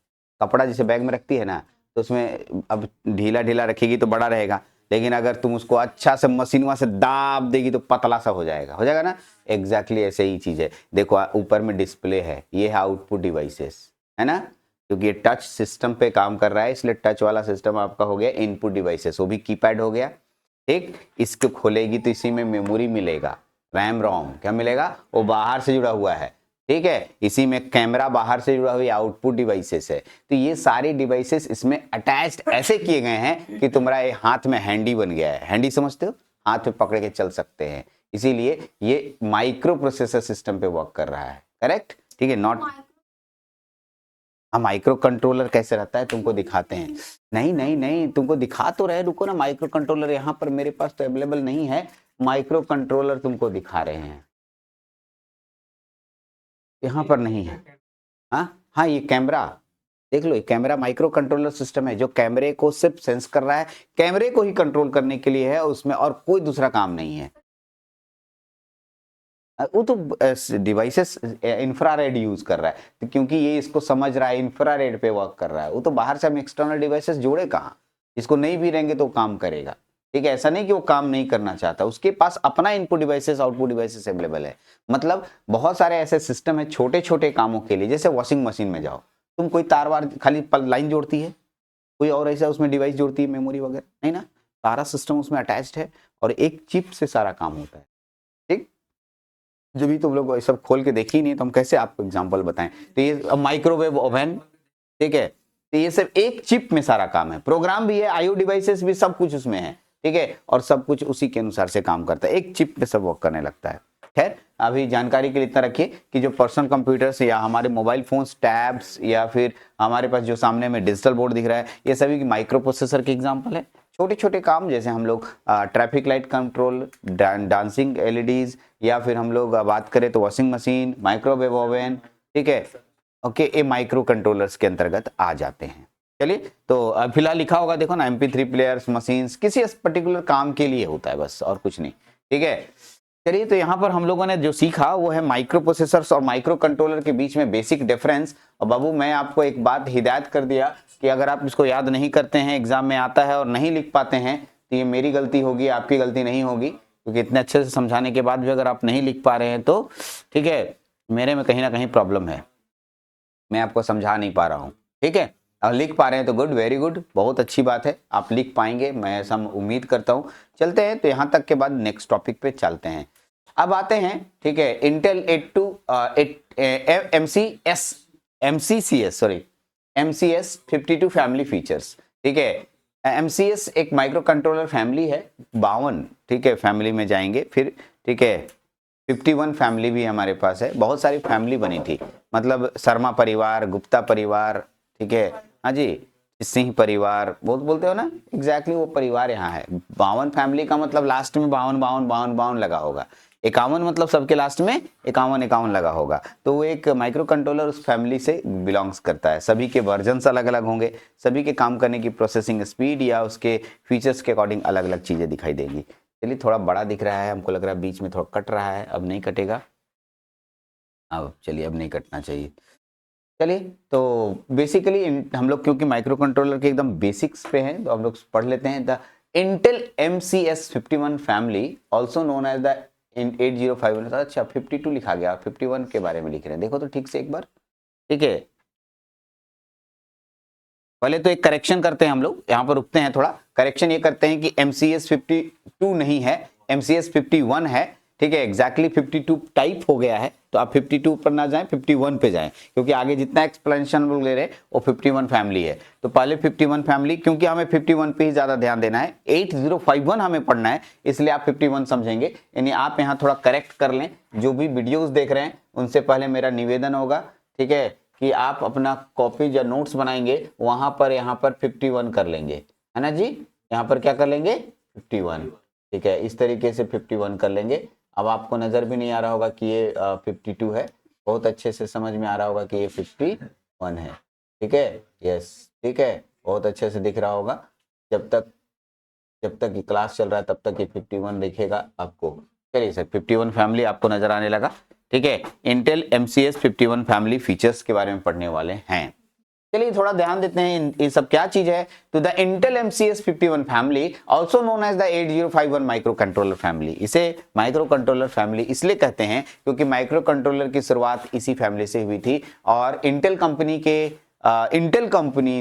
कपड़ा जैसे बैग में रखती है ना, तो उसमें अब ढीला ढीला रखेगी तो बड़ा रहेगा, लेकिन अगर तुम उसको अच्छा से मशीनवा से दाब देगी तो पतला सा हो जाएगा ना। एग्जैक्टली ऐसे ही चीज है। देखो ऊपर में डिस्प्ले है, ये है आउटपुट डिवाइसेस, है ना, क्योंकि ये टच सिस्टम पे काम कर रहा है, इसलिए टच वाला सिस्टम आपका हो गया इनपुट डिवाइसेस, वो भी कीपैड हो गया। ठीक, इसको खोलेगी तो इसी में मेमोरी मिलेगा, रैम रोम क्या मिलेगा, वो बाहर से जुड़ा हुआ है। ठीक है, इसी में कैमरा बाहर से जुड़ा हुआ आउटपुट डिवाइसेस है। तो ये सारे डिवाइसेस इसमें अटैच्ड ऐसे किए गए हैं कि तुम्हारा ये हाथ में हैंडी बन गया है। हैंडी समझते हो, हाथ में पकड़ के चल सकते हैं, इसीलिए ये माइक्रो प्रोसेसर सिस्टम पे वर्क कर रहा है। करेक्ट, ठीक है, नॉट। हाँ, माइक्रो कंट्रोलर कैसे रहता है तुमको दिखाते हैं। नहीं नहीं नहीं, तुमको दिखा तो रहे, रुको ना। माइक्रो कंट्रोलर यहाँ पर मेरे पास तो अवेलेबल नहीं है, माइक्रो कंट्रोलर तुमको दिखा रहे हैं, यहाँ पर नहीं है। हाँ हाँ, ये कैमरा देख लो, ये कैमरा माइक्रो कंट्रोलर सिस्टम है जो कैमरे को सिर्फ सेंस कर रहा है, कैमरे को ही कंट्रोल करने के लिए है उसमें, और कोई दूसरा काम नहीं है। वो तो डिवाइसेस इंफ्रारेड यूज कर रहा है, तो क्योंकि ये इसको समझ रहा है, इंफ्रारेड पे वर्क कर रहा है। वो तो बाहर से हम एक्सटर्नल डिवाइसेस जोड़े कहाँ, इसको नहीं भी रहेंगे तो काम करेगा। ठीक है, ऐसा नहीं कि वो काम नहीं करना चाहता, उसके पास अपना input devices output devices available है। मतलब बहुत सारे ऐसे सिस्टम है छोटे छोटे कामों के लिए, जैसे वॉशिंग मशीन में जाओ, तुम कोई तार वार खाली लाइन जोड़ती है, कोई और ऐसा उसमें डिवाइस जोड़ती है, मेमोरी वगैरह नहीं ना, सारा सिस्टम उसमें अटैच्ड है और एक चिप से सारा काम होता है। ठीक, जब भी तुम लोग सब खोल के देखी नहीं तो हम कैसे आपको एग्जांपल बताएं। तो ये माइक्रोवेव ओवन, ठीक है, तो ये सिर्फ एक चिप में सारा काम है, प्रोग्राम भी है, आईओ डिवाइसेस भी, सब कुछ उसमें है। ठीक है, और सब कुछ उसी के अनुसार से काम करता है, एक चिप पे सब वर्क करने लगता है। खैर, अभी जानकारी के लिए इतना रखिए कि जो पर्सनल कंप्यूटर्स या हमारे मोबाइल फोन्स, टैब्स, या फिर हमारे पास जो सामने में डिजिटल बोर्ड दिख रहा है, ये सभी की माइक्रो प्रोसेसर के एग्जाम्पल है। छोटे छोटे काम, जैसे हम लोग traffic light control, dancing LEDs, या फिर हम लोग बात करें तो वॉशिंग मशीन, माइक्रोवेव ओवन, ठीक है, ओके, ये माइक्रो कंट्रोलर्स के अंतर्गत आ जाते हैं। चलिए, तो फिलहाल लिखा होगा देखो ना, MP3 प्लेयर्स, मशीन्स, किसी पर्टिकुलर काम के लिए होता है बस, और कुछ नहीं। ठीक है, चलिए, तो यहाँ पर हम लोगों ने जो सीखा वो है माइक्रो प्रोसेसर्स और माइक्रो कंट्रोलर के बीच में बेसिक डिफरेंस। और बाबू, मैं आपको एक बात हिदायत कर दिया कि अगर आप इसको याद नहीं करते हैं, एग्जाम में आता है और नहीं लिख पाते हैं, तो ये मेरी गलती होगी, आपकी गलती नहीं होगी, क्योंकि इतने अच्छे से समझाने के बाद भी अगर आप नहीं लिख पा रहे हैं तो ठीक है, मेरे में कहीं ना कहीं प्रॉब्लम है, मैं आपको समझा नहीं पा रहा हूँ। ठीक है, और लिख पा रहे हैं तो गुड, वेरी गुड, बहुत अच्छी बात है, आप लिख पाएंगे, मैं ऐसा उम्मीद करता हूँ। चलते हैं, तो यहाँ तक के बाद नेक्स्ट टॉपिक पे चलते हैं। अब आते हैं, ठीक है, इंटेल 8 52 फैमिली फीचर्स। ठीक है, MCS एक माइक्रो कंट्रोलर फैमिली है, 52, ठीक है, फैमिली में जाएंगे फिर। ठीक है, 51 फैमिली भी हमारे पास है, बहुत सारी फैमिली बनी थी, मतलब शर्मा परिवार, गुप्ता परिवार, ठीक है, हाँ जी, सिंह परिवार बहुत बोलते हो ना, एग्जैक्टली वो परिवार यहाँ है। 52 फैमिली का मतलब लास्ट में 52 52 52 52 लगा होगा, 51 मतलब सबके लास्ट में 51 51 लगा होगा, तो वो एक माइक्रो कंट्रोलर उस फैमिली से बिलोंग्स करता है। सभी के वर्जन्स अलग अलग होंगे, सभी के काम करने की प्रोसेसिंग स्पीड या उसके फीचर्स के अकॉर्डिंग अलग अलग चीज़ें दिखाई देंगी। चलिए, थोड़ा बड़ा दिख रहा है, हमको लग रहा है बीच में थोड़ा कट रहा है, अब नहीं कटेगा, अब चलिए, अब नहीं कटना चाहिए। चलिए, तो बेसिकली हम लोग क्योंकि माइक्रो कंट्रोलर के एकदम बेसिक्स पे हैं, तो हम लोग पढ़ लेते हैं। The Intel MCS 51 family also known as the 8051। अच्छा, 52 लिखा गया, 51 के बारे में लिख रहे हैं, देखो तो ठीक से एक बार। ठीक है, पहले तो एक करेक्शन करते हैं, हम लोग यहाँ पर रुकते हैं, थोड़ा करेक्शन ये करते हैं कि MCS 52 नहीं है, MCS 51 है। ठीक है, एग्जैक्टली 52 टाइप हो गया है, तो आप 52 पर ना जाएं, 51 पे जाएं, क्योंकि आगे जितना एक्सप्लेनेशन लोग ले रहे हैं वो 51 फैमिली है। तो पहले 51 फैमिली, क्योंकि हमें 51 पे ही ज्यादा ध्यान देना है, 8051 हमें पढ़ना है, इसलिए आप 51 समझेंगे। यानी आप यहाँ थोड़ा करेक्ट कर लें, जो भी वीडियोज देख रहे हैं उनसे पहले मेरा निवेदन होगा ठीक है, कि आप अपना कॉपी या नोट्स बनाएंगे वहां पर यहाँ पर 51 कर लेंगे, है ना जी, यहाँ पर क्या कर लेंगे 51, ठीक है, इस तरीके से 51 कर लेंगे। अब आपको नजर भी नहीं आ रहा होगा कि ये 52 है, बहुत अच्छे से समझ में आ रहा होगा कि ये 51 है, ठीक है, यस, ठीक है, बहुत अच्छे से दिख रहा होगा। जब तक ये क्लास चल रहा है तब तक ये 51 दिखेगा आपको। चलिए सर, 51 फैमिली आपको नजर आने लगा, ठीक है। इंटेल MCS 51 फैमिली फीचर्स के बारे में पढ़ने वाले हैं। चलिए थोड़ा ध्यान देते हैं ये सब क्या चीज है। तो the Intel MCS 51 family also known as the 8051 microcontroller family, इसे माइक्रो कंट्रोलर फैमिली इसलिए कहते हैं क्योंकि माइक्रो कंट्रोलर की शुरुआत इसी फैमिली से हुई थी और इंटेल कंपनी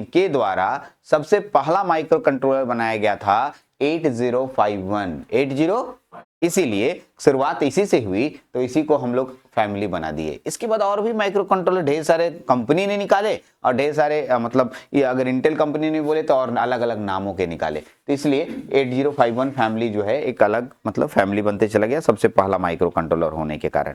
के द्वारा सबसे पहला माइक्रो कंट्रोलर बनाया गया था 8051, इसीलिए शुरुआत इसी से हुई, तो इसी को हम लोग फैमिली बना दिए। इसके बाद और भी माइक्रो कंट्रोलर ढेर सारे कंपनी ने निकाले और ढेर सारे मतलब ये अगर इंटेल कंपनी ने बोले तो और अलग अलग नामों के निकाले, तो इसलिए 8051 फैमिली जो है एक अलग मतलब फैमिली बनते चला गया सबसे पहला माइक्रो कंट्रोलर होने के कारण।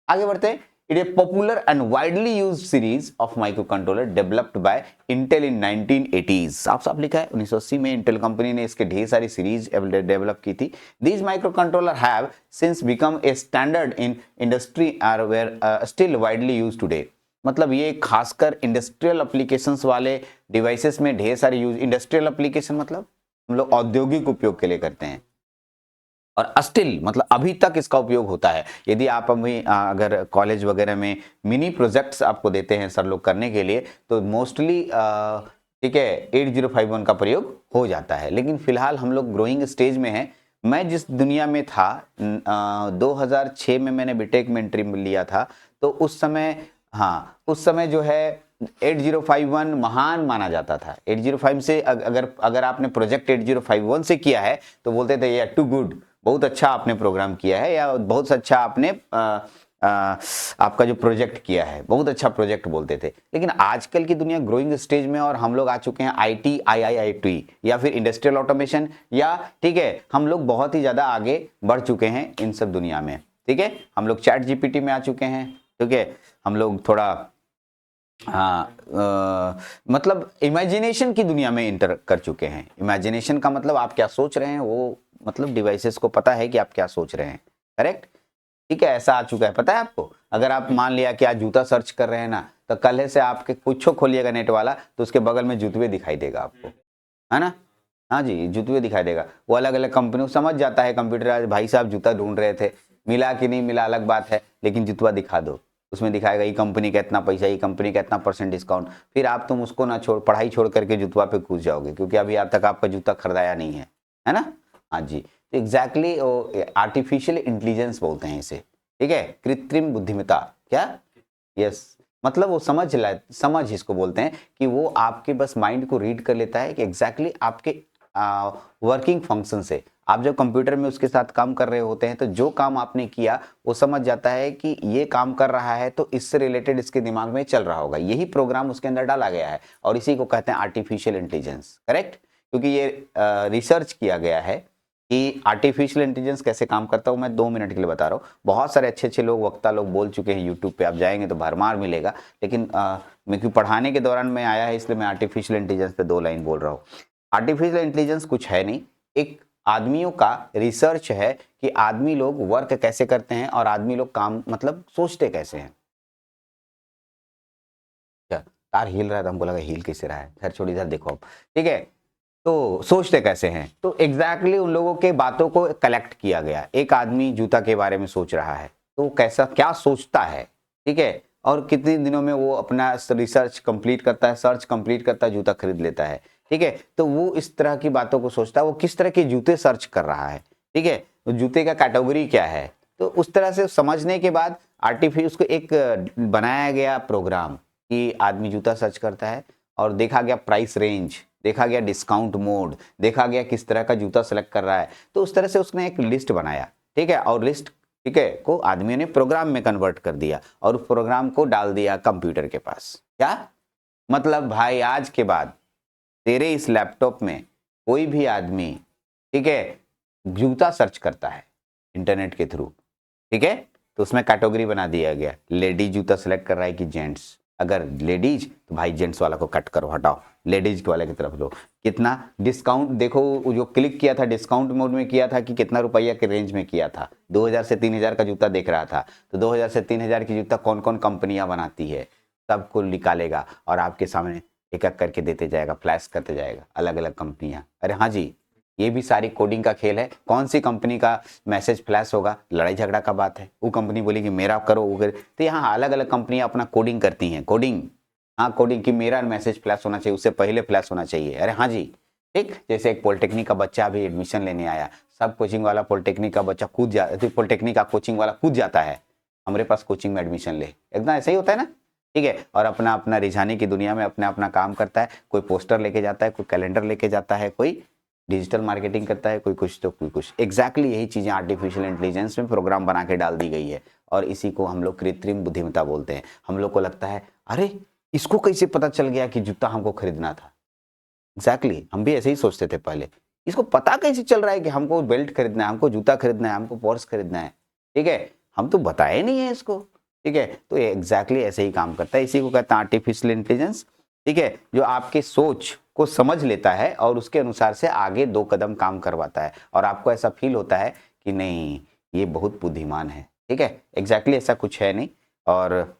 आगे बढ़ते हैं। It is a popular and widely used series of microcontroller developed by Intel in 1980s। साफ साफ लिखा है 1980 में इंटेल कंपनी ने इसके ढेर सारी सीरीज डेवलप की थी। These microcontroller have since become a standard in industry and were still widely used today। मतलब ये खासकर इंडस्ट्रियल एप्लीकेशंस वाले डिवाइसेस में ढेर सारी यूज, इंडस्ट्रियल एप्लीकेशन मतलब हम लोग औद्योगिक उपयोग के लिए करते हैं और स्टिल मतलब अभी तक इसका उपयोग होता है। यदि आप अभी अगर कॉलेज वगैरह में मिनी प्रोजेक्ट्स आपको देते हैं सर लोग करने के लिए तो मोस्टली ठीक है 8051 का प्रयोग हो जाता है। लेकिन फिलहाल हम लोग ग्रोइंग स्टेज में हैं। मैं जिस दुनिया में था 2006 में मैंने बीटेक में एंट्री लिया था, तो उस समय उस समय जो है 8051 महान माना जाता था। 805 से अगर आपने प्रोजेक्ट 8051 से किया है तो बोलते थे ये टू गुड, बहुत अच्छा आपने प्रोग्राम किया है या बहुत अच्छा आपने आपका जो प्रोजेक्ट किया है बहुत अच्छा प्रोजेक्ट बोलते थे। लेकिन आजकल की दुनिया ग्रोइंग स्टेज में और हम लोग आ चुके हैं IT, IIIT या फिर इंडस्ट्रियल ऑटोमेशन या ठीक है हम लोग बहुत ही ज़्यादा आगे बढ़ चुके हैं इन सब दुनिया में, ठीक है। हम लोग चैट GPT में आ चुके हैं, ठीक है। हम लोग थोड़ा मतलब इमेजिनेशन की दुनिया में इंटर कर चुके हैं। इमेजिनेशन का मतलब आप क्या सोच रहे हैं वो मतलब डिवाइसेस को पता है कि आप क्या सोच रहे हैं, करेक्ट, ठीक है। ऐसा आ चुका है, पता है आपको। अगर आप मान लिया कि आज जूता सर्च कर रहे हैं ना, तो कल से आपके कुछ खोलिएगा नेट वाला तो उसके बगल में जूतवे दिखाई देगा आपको, है ना। हाँ जी, जूतवे दिखाई देगा। वो अलग अलग कंपनी समझ जाता है कंप्यूटर, आज भाई साहब जूता ढूंढ रहे थे, मिला कि नहीं मिला अलग बात है, लेकिन जूतवा दिखा दो, उसमें दिखाएगा ये कंपनी का इतना पैसा, ये कंपनी का इतना % डिस्काउंट। फिर आप तुम उसको ना छोड़, पढ़ाई छोड़ करके जूतवा पे कूद जाओगे क्योंकि अभी आज तक आपका जूता खरीदाया नहीं है ना। हाँ जी, तो एग्जैक्टली आर्टिफिशियल इंटेलिजेंस बोलते हैं इसे, ठीक है, कृत्रिम बुद्धिमत्ता। क्या? यस, मतलब वो समझ इसको बोलते हैं कि वो आपके बस माइंड को रीड कर लेता है कि एग्जैक्टली आपके वर्किंग फंक्शन से आप जब कंप्यूटर में उसके साथ काम कर रहे होते हैं तो जो काम आपने किया वो समझ जाता है कि ये काम कर रहा है तो इससे रिलेटेड इसके दिमाग में चल रहा होगा, यही प्रोग्राम उसके अंदर डाला गया है और इसी को कहते हैं आर्टिफिशियल इंटेलिजेंस, करेक्ट। क्योंकि ये रिसर्च किया गया है कि आर्टिफिशियल इंटेलिजेंस कैसे काम करता है। मैं 2 मिनट के लिए बता रहा हूँ। बहुत सारे अच्छे लोग वक्ता लोग बोल चुके हैं यूट्यूब पे, आप जाएंगे तो भरमार मिलेगा। लेकिन मैं क्यों पढ़ाने के दौरान मैं आया है इसलिए मैं आर्टिफिशियल इंटेलिजेंस पे 2 लाइन बोल रहा हूँ। आर्टिफिशियल इंटेलिजेंस कुछ है नहीं, एक आदमियों का रिसर्च है कि आदमी लोग वर्क कैसे करते हैं और आदमी लोग काम मतलब सोचते कैसे हैं। क्या तार हिल रहा है तो हमको लगा हिल कैसे रहा है, खैर छोड़ इधर देखो अब, ठीक है। तो सोचते कैसे हैं, तो एग्जैक्टली उन लोगों के बातों को कलेक्ट किया गया। एक आदमी जूता के बारे में सोच रहा है तो कैसा क्या सोचता है, ठीक है, और कितने दिनों में वो अपना रिसर्च कंप्लीट करता है, सर्च कंप्लीट करता है, जूता खरीद लेता है, ठीक है। तो वो इस तरह की बातों को सोचता है, वो किस तरह के जूते सर्च कर रहा है, ठीक है, तो जूते का कैटेगरी क्या है। तो उस तरह से समझने के बाद आर्टिफिशियल उसको एक बनाया गया प्रोग्राम कि आदमी जूता सर्च करता है और देखा गया प्राइस रेंज, देखा गया डिस्काउंट मोड, देखा गया किस तरह का जूता सेलेक्ट कर रहा है। तो उस तरह से उसने एक लिस्ट बनाया, ठीक है, और लिस्ट ठीक है को आदमी ने प्रोग्राम में कन्वर्ट कर दिया और उस प्रोग्राम को डाल दिया कंप्यूटर के पास। क्या मतलब भाई, आज के बाद तेरे इस लैपटॉप में कोई भी आदमी, ठीक है, जूता सर्च करता है इंटरनेट के थ्रू, ठीक है, तो उसमें कैटेगरी बना दिया गया, लेडी जूता सेलेक्ट कर रहा है कि जेंट्स, अगर लेडीज तो भाई जेंट्स वाला को कट करो, हटाओ, लेडीज वाले की तरफ लो। कितना डिस्काउंट देखो, जो क्लिक किया था डिस्काउंट मोड में किया था कि कितना रुपया के रेंज में किया था, 2000 से 3000 का जूता देख रहा था, तो 2000 से 3000 की जूता कौन कौन कंपनियां बनाती है सबको निकालेगा और आपके सामने एक एक करके देते जाएगा, फ्लैश करते जाएगा अलग अलग कंपनियां। अरे हाँ जी, ये भी सारी कोडिंग का खेल है। कौन सी कंपनी का मैसेज फ्लैश होगा, लड़ाई झगड़ा का बात है, वो कंपनी बोलेगी मेरा करो वो करे, तो यहाँ अलग अलग कंपनियां अपना कोडिंग करती हैं, कोडिंग, हाँ कोडिंग कि मेरा मैसेज फ्लैश होना चाहिए, उससे पहले फ्लैश होना चाहिए। अरे हाँ जी, ठीक। जैसे एक पॉलिटेक्निक का बच्चा अभी एडमिशन लेने आया, सब कोचिंग वाला पॉलिटेक्निक का बच्चा कूद जाता, पॉलिटेक्निक का कोचिंग वाला कूद जाता है हमारे पास कोचिंग में एडमिशन ले, एकदम ऐसा ही होता है ना, ठीक है। और अपना अपना रिझाने की दुनिया में अपना अपना काम करता है, कोई पोस्टर लेके जाता है, कोई कैलेंडर लेके जाता है, कोई डिजिटल मार्केटिंग करता है, कोई कुछ तो कोई कुछ। एग्जैक्टली यही चीज़ें आर्टिफिशियल इंटेलिजेंस में प्रोग्राम बना के डाल दी गई है और इसी को हम लोग कृत्रिम बुद्धिमत्ता बोलते हैं। हम लोग को लगता है अरे इसको कैसे पता चल गया कि जूता हमको खरीदना था। एग्जैक्टली हम भी ऐसे ही सोचते थे पहले, इसको पता कैसे चल रहा है कि हमको बेल्ट खरीदना है, हमको जूता खरीदना है, हमको पर्स खरीदना है, ठीक है, हम तो बताए नहीं है इसको, ठीक है। तो ये एग्जैक्टली ऐसे ही काम करता है, इसी को कहते हैं आर्टिफिशियल इंटेलिजेंस, ठीक है, जो आपके सोच को समझ लेता है और उसके अनुसार से आगे 2 कदम काम करवाता है और आपको ऐसा फील होता है कि नहीं ये बहुत बुद्धिमान है, ठीक है। एग्जैक्टली ऐसा कुछ है नहीं, और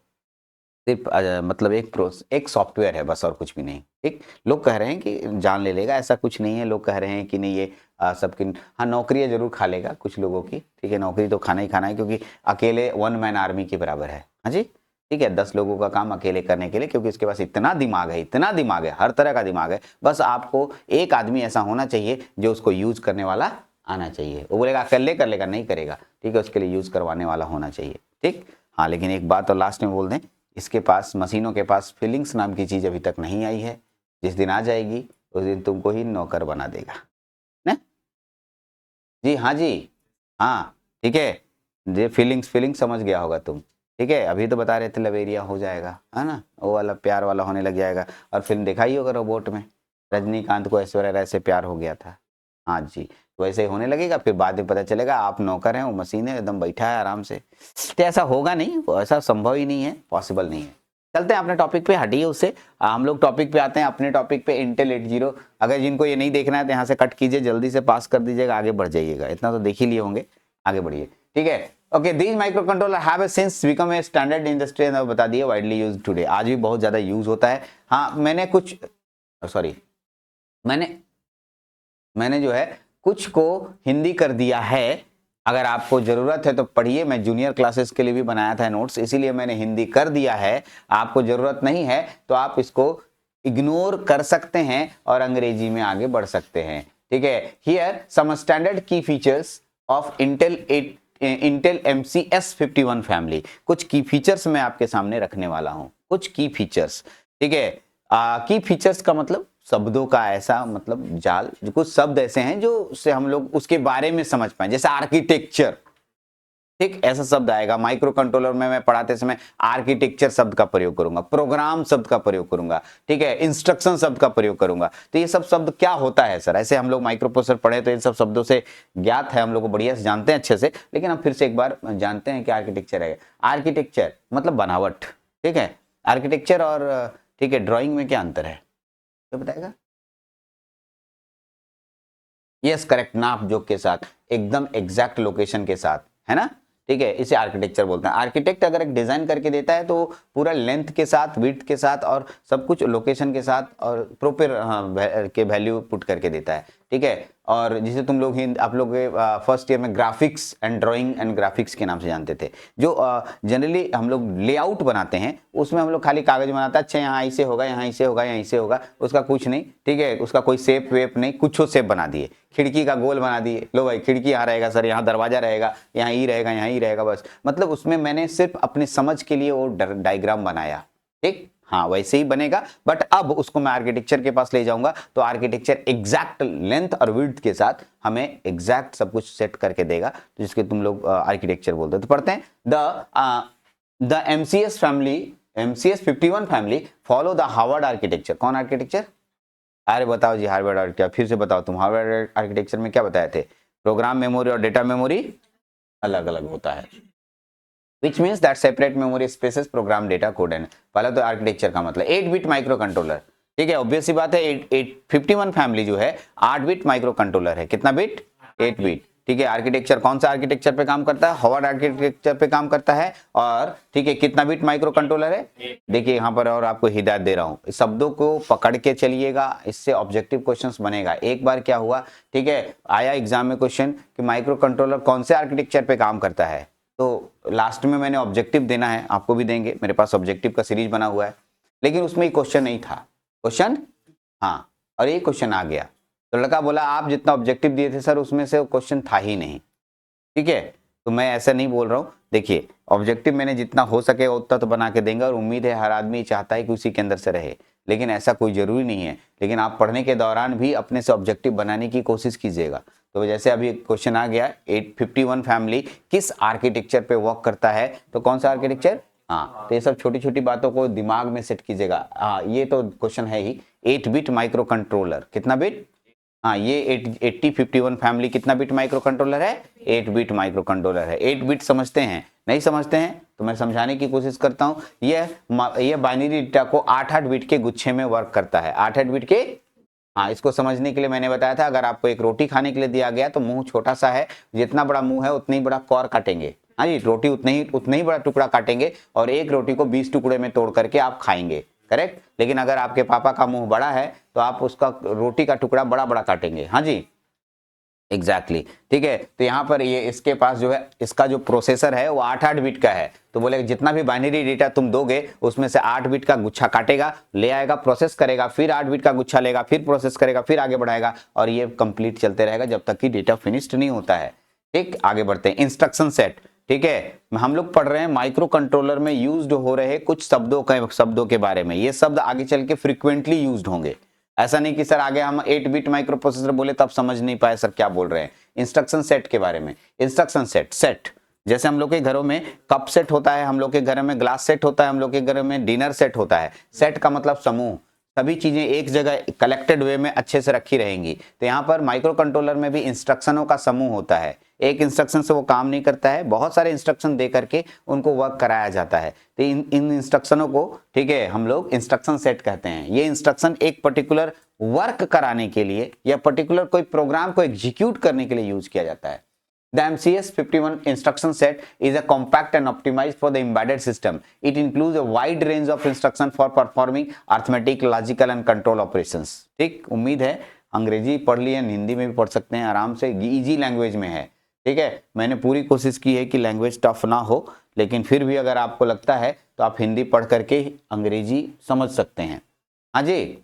सिर्फ मतलब एक सॉफ्टवेयर है बस और कुछ भी नहीं, ठीक। लोग कह रहे हैं कि जान ले लेगा, ऐसा कुछ नहीं है। लोग कह रहे हैं कि नहीं ये सबकी, हाँ नौकरियां जरूर खा लेगा कुछ लोगों की, ठीक है, नौकरी तो खाना ही खाना है क्योंकि अकेले 1 मैन आर्मी के बराबर है, हाँ जी, ठीक है, 10 लोगों का काम अकेले करने के लिए, क्योंकि इसके पास इतना दिमाग है, इतना दिमाग है, हर तरह का दिमाग है। बस आपको एक आदमी ऐसा होना चाहिए जो उसको यूज करने वाला आना चाहिए। वो बोलेगा अकेले कर लेगा, नहीं करेगा, ठीक है, उसके लिए यूज करवाने वाला होना चाहिए, ठीक। हाँ लेकिन एक बात और लास्ट में बोल दें, इसके पास, मशीनों के पास फीलिंग्स नाम की चीज़ अभी तक नहीं आई है। जिस दिन आ जाएगी उस दिन तुमको ही नौकर बना देगा ना। जी हाँ जी, हाँ ठीक है, ये फीलिंग्स समझ गया होगा तुम, ठीक है। अभी तो बता रहे थे लवेरिया हो जाएगा, है ना, वो वाला प्यार वाला होने लग जाएगा। और फिल्म देखा ही होगा रोबोट में, रजनीकांत को ऐश्वर्या राय से प्यार हो गया था, हाँ जी, तो वैसे ही होने लगेगा। फिर बाद में पता चलेगा आप नौकर हैं, वो मशीन है, एकदम बैठा है आराम से। तो ऐसा होगा नहीं, ऐसा संभव ही नहीं है, पॉसिबल नहीं है। चलते हैं अपने टॉपिक पे, हटिए उससे, हम लोग टॉपिक पे आते हैं, अपने टॉपिक पे इंटेल 80। अगर जिनको ये नहीं देखना है तो यहाँ से कट कीजिए, जल्दी से पास कर दीजिएगा, आगे बढ़ जाइएगा, इतना तो देख ही लिए होंगे, आगे बढ़िए, ठीक है। Okay, these micro controller have since become a standard industry, बता दिए, वाइडली यूज टुडे, आज भी बहुत ज्यादा यूज होता है। हाँ मैंने कुछ, सॉरी, मैंने जो है कुछ को हिंदी कर दिया है, अगर आपको जरूरत है तो पढ़िए, मैं जूनियर क्लासेस के लिए भी बनाया था नोट्स, इसीलिए मैंने हिंदी कर दिया है। आपको जरूरत नहीं है तो आप इसको इग्नोर कर सकते हैं और अंग्रेजी में आगे बढ़ सकते हैं, ठीक है। हियर सम स्टैंडर्ड की features of Intel MCS 51 family, कुछ की फीचर्स मैं आपके सामने रखने वाला हूं, कुछ की फीचर्स, ठीक है। की फीचर्स का मतलब शब्दों का ऐसा मतलब जाल, कुछ शब्द ऐसे हैं जो से हम लोग उसके बारे में समझ पाए, जैसे आर्किटेक्चर, ठीक, ऐसा शब्द आएगा। माइक्रो कंट्रोलर में मैं पढ़ाते समय आर्किटेक्चर शब्द का प्रयोग करूंगा, प्रोग्राम शब्द का प्रयोग करूंगा, ठीक है, इंस्ट्रक्शन शब्द का प्रयोग करूंगा। तो ये सब शब्द क्या होता है सर, ऐसे हम लोग माइक्रो प्रोसेसर पढ़े तो इन सब शब्दों से ज्ञात है, हम लोग को बढ़िया से जानते हैं अच्छे से, लेकिन हम फिर से एक बार जानते हैं कि आर्किटेक्चर है। आर्किटेक्चर मतलब बनावट, ठीक है। आर्किटेक्चर और ठीक है ड्राइंग में क्या अंतर है, तो बताएगा। यस करेक्ट, नाप जोक के साथ, एकदम एग्जैक्ट लोकेशन के साथ, है ना, ठीक है, इसे आर्किटेक्चर बोलते हैं। आर्किटेक्ट अगर एक डिजाइन करके देता है तो पूरा लेंथ के साथ, विड्थ के साथ और सब कुछ लोकेशन के साथ और प्रॉपर के वैल्यू पुट करके देता है, ठीक है। और जिसे तुम लोग आप लोग फर्स्ट ईयर में graphics and drawing and graphics के नाम से जानते थे, जो जनरली हम लोग लेआउट बनाते हैं उसमें हम लोग खाली कागज बनाता है, अच्छा यहाँ ऐसे होगा, यहाँ ऐसे होगा, यहाँ ऐसे होगा, उसका कुछ नहीं, ठीक है, उसका कोई शेप वेप नहीं, कुछ शेप बना दिए, खिड़की का गोल बना दिए, लो भाई खिड़की यहाँ रहेगा सर, यहाँ दरवाजा रहेगा, यहाँ ई रहेगा, यहाँ ई रहेगा, बस मतलब उसमें मैंने सिर्फ अपनी समझ के लिए वो डायग्राम बनाया, ठीक, हाँ वैसे ही बनेगा। बट अब उसको मैं आर्किटेक्चर के पास ले जाऊंगा तो आर्किटेक्चर एग्जैक्ट लेंथ और विड्थ के साथ हमें एग्जैक्ट सब कुछ सेट करके देगा, तो जिसके तुम लोग आर्किटेक्चर बोलते हो। तो पढ़ते हैं, the MCS family, MCS 51 family follow the Harvard architecture. कौन आर्किटेक्चर, अरे बताओ जी, हार्वर्ड आर्किटेक्चर, फिर से बताओ तुम, हार्वर्ड आर्किटेक्चर में क्या बताए थे, प्रोग्राम मेमोरी और डेटा मेमोरी अलग अलग होता है, which means that separate memory spaces program data code and. पहला तो आर्किटेक्चर का मतलब 8 बिट माइक्रो कंट्रोलर, ठीक है, ऑब्वियस सी बात है 851 फैमिली जो है 8 बिट माइक्रो कंट्रोलर है। कितना बिट? 8 बिट, ठीक है। आर्किटेक्चर कौन सा आर्किटेक्चर पे काम करता है? हार्वर्ड आर्किटेक्चर पे काम करता है। और ठीक है, कितना बिट माइक्रो कंट्रोलर है? देखिए यहाँ पर और आपको हिदायत दे रहा हूँ, शब्दों को पकड़ के चलिएगा, इससे ऑब्जेक्टिव क्वेश्चंस बनेगा। एक बार क्या हुआ, ठीक है, आया एग्जाम में क्वेश्चन कि माइक्रो कंट्रोलर कौन से आर्किटेक्चर पे काम करता है, तो लास्ट में मैंने ऑब्जेक्टिव देना है, आपको भी देंगे, मेरे पास ऑब्जेक्टिव का सीरीज बना हुआ है, लेकिन उसमें क्वेश्चन नहीं था। क्वेश्चन, हाँ, और ये क्वेश्चन आ गया तो लड़का बोला आप जितना ऑब्जेक्टिव दिए थे सर उसमें से वो क्वेश्चन था ही नहीं, ठीक है। तो मैं ऐसा नहीं बोल रहा हूँ, देखिए ऑब्जेक्टिव मैंने जितना हो सके उतना तो बना के देंगे, और उम्मीद है हर आदमी चाहता है कि उसी के अंदर से रहे, लेकिन ऐसा कोई जरूरी नहीं है। लेकिन आप पढ़ने के दौरान भी अपने से ऑब्जेक्टिव बनाने की कोशिश कीजिएगा। तो जैसे अभी क्वेश्चन आ गया 851 फैमिली किस आर्किटेक्चर पे वर्क करता है, तो कौन सा आर्किटेक्चर? हाँ, तो ये सब छोटी छोटी बातों को दिमाग में सेट कीजिएगा। हाँ, ये तो क्वेश्चन है ही, 8 बिट माइक्रो कंट्रोलर, कितना बिट? हाँ, ये 8051 फैमिली कितना बिट माइक्रो कंट्रोलर है? 8 बिट माइक्रो कंट्रोलर है। 8 बिट समझते हैं? नहीं समझते हैं तो मैं समझाने की कोशिश करता हूँ। ये बाइनरी डेटा को 8-8 बिट के गुच्छे में वर्क करता है, 8-8 बिट के। हाँ, इसको समझने के लिए मैंने बताया था, अगर आपको एक रोटी खाने के लिए दिया गया तो मुंह छोटा सा है, जितना बड़ा मुंह है उतना ही बड़ा कौर काटेंगे। हाँ जी, रोटी उतना ही बड़ा टुकड़ा काटेंगे और एक रोटी को 20 टुकड़े में तोड़ करके आप खाएंगे, करेक्ट। लेकिन अगर आपके पापा का मुंह बड़ा है तो आप उसका रोटी का टुकड़ा बड़ा बड़ा काटेंगे। हाँ जी, एग्जैक्टली ठीक है। तो यहाँ पर ये इसके पास जो है, इसका जो प्रोसेसर है वो 8-8 बिट का है। तो बोले जितना भी बाइनरी डेटा तुम दोगे उसमें से 8 बिट का गुच्छा काटेगा, ले आएगा, प्रोसेस करेगा, फिर 8 बिट का गुच्छा लेगा, फिर प्रोसेस करेगा, फिर आगे बढ़ाएगा, और ये कंप्लीट चलते रहेगा जब तक कि डेटा फिनिश्ड नहीं होता है। ठीक, आगे बढ़ते हैं। इंस्ट्रक्शन सेट, ठीक है, हम लोग पढ़ रहे हैं माइक्रो कंट्रोलर में यूज्ड हो रहे कुछ शब्दों के बारे में। ये शब्द आगे चल के फ्रीक्वेंटली यूज्ड होंगे। ऐसा नहीं कि सर आगे हम 8 बिट माइक्रो प्रोसेसर बोले तब समझ नहीं पाए सर क्या बोल रहे हैं। इंस्ट्रक्शन सेट के बारे में, इंस्ट्रक्शन सेट जैसे हम लोग के घरों में कप सेट होता है, हम लोग के घर में ग्लास सेट होता है, हम लोग के घर में डिनर सेट होता है। सेट का मतलब समूह, सभी चीजें एक जगह कलेक्टेड वे में अच्छे से रखी रहेंगी। तो यहाँ पर माइक्रो कंट्रोलर में भी इंस्ट्रक्शनों का समूह होता है। एक इंस्ट्रक्शन से वो काम नहीं करता है, बहुत सारे इंस्ट्रक्शन दे करके उनको वर्क कराया जाता है। तो इन इंस्ट्रक्शनों को, ठीक है, हम लोग इंस्ट्रक्शन सेट कहते हैं। ये इंस्ट्रक्शन एक पर्टिकुलर वर्क कराने के लिए या पर्टिकुलर कोई प्रोग्राम को एग्जीक्यूट करने के लिए यूज किया जाता है। The MCS51 instruction set is a compact and optimized for the embedded system. It includes a wide range of instruction for performing arithmetic, logical and control operations. ठीक, उम्मीद है अंग्रेजी पढ़ लिए, हिंदी में भी पढ़ सकते हैं आराम से, इजी लैंग्वेज में है। ठीक है, मैंने पूरी कोशिश की है कि लैंग्वेज टफ ना हो, लेकिन फिर भी अगर आपको लगता है तो आप हिंदी पढ़ करके अंग्रेजी समझ सकते हैं। हाँ जी,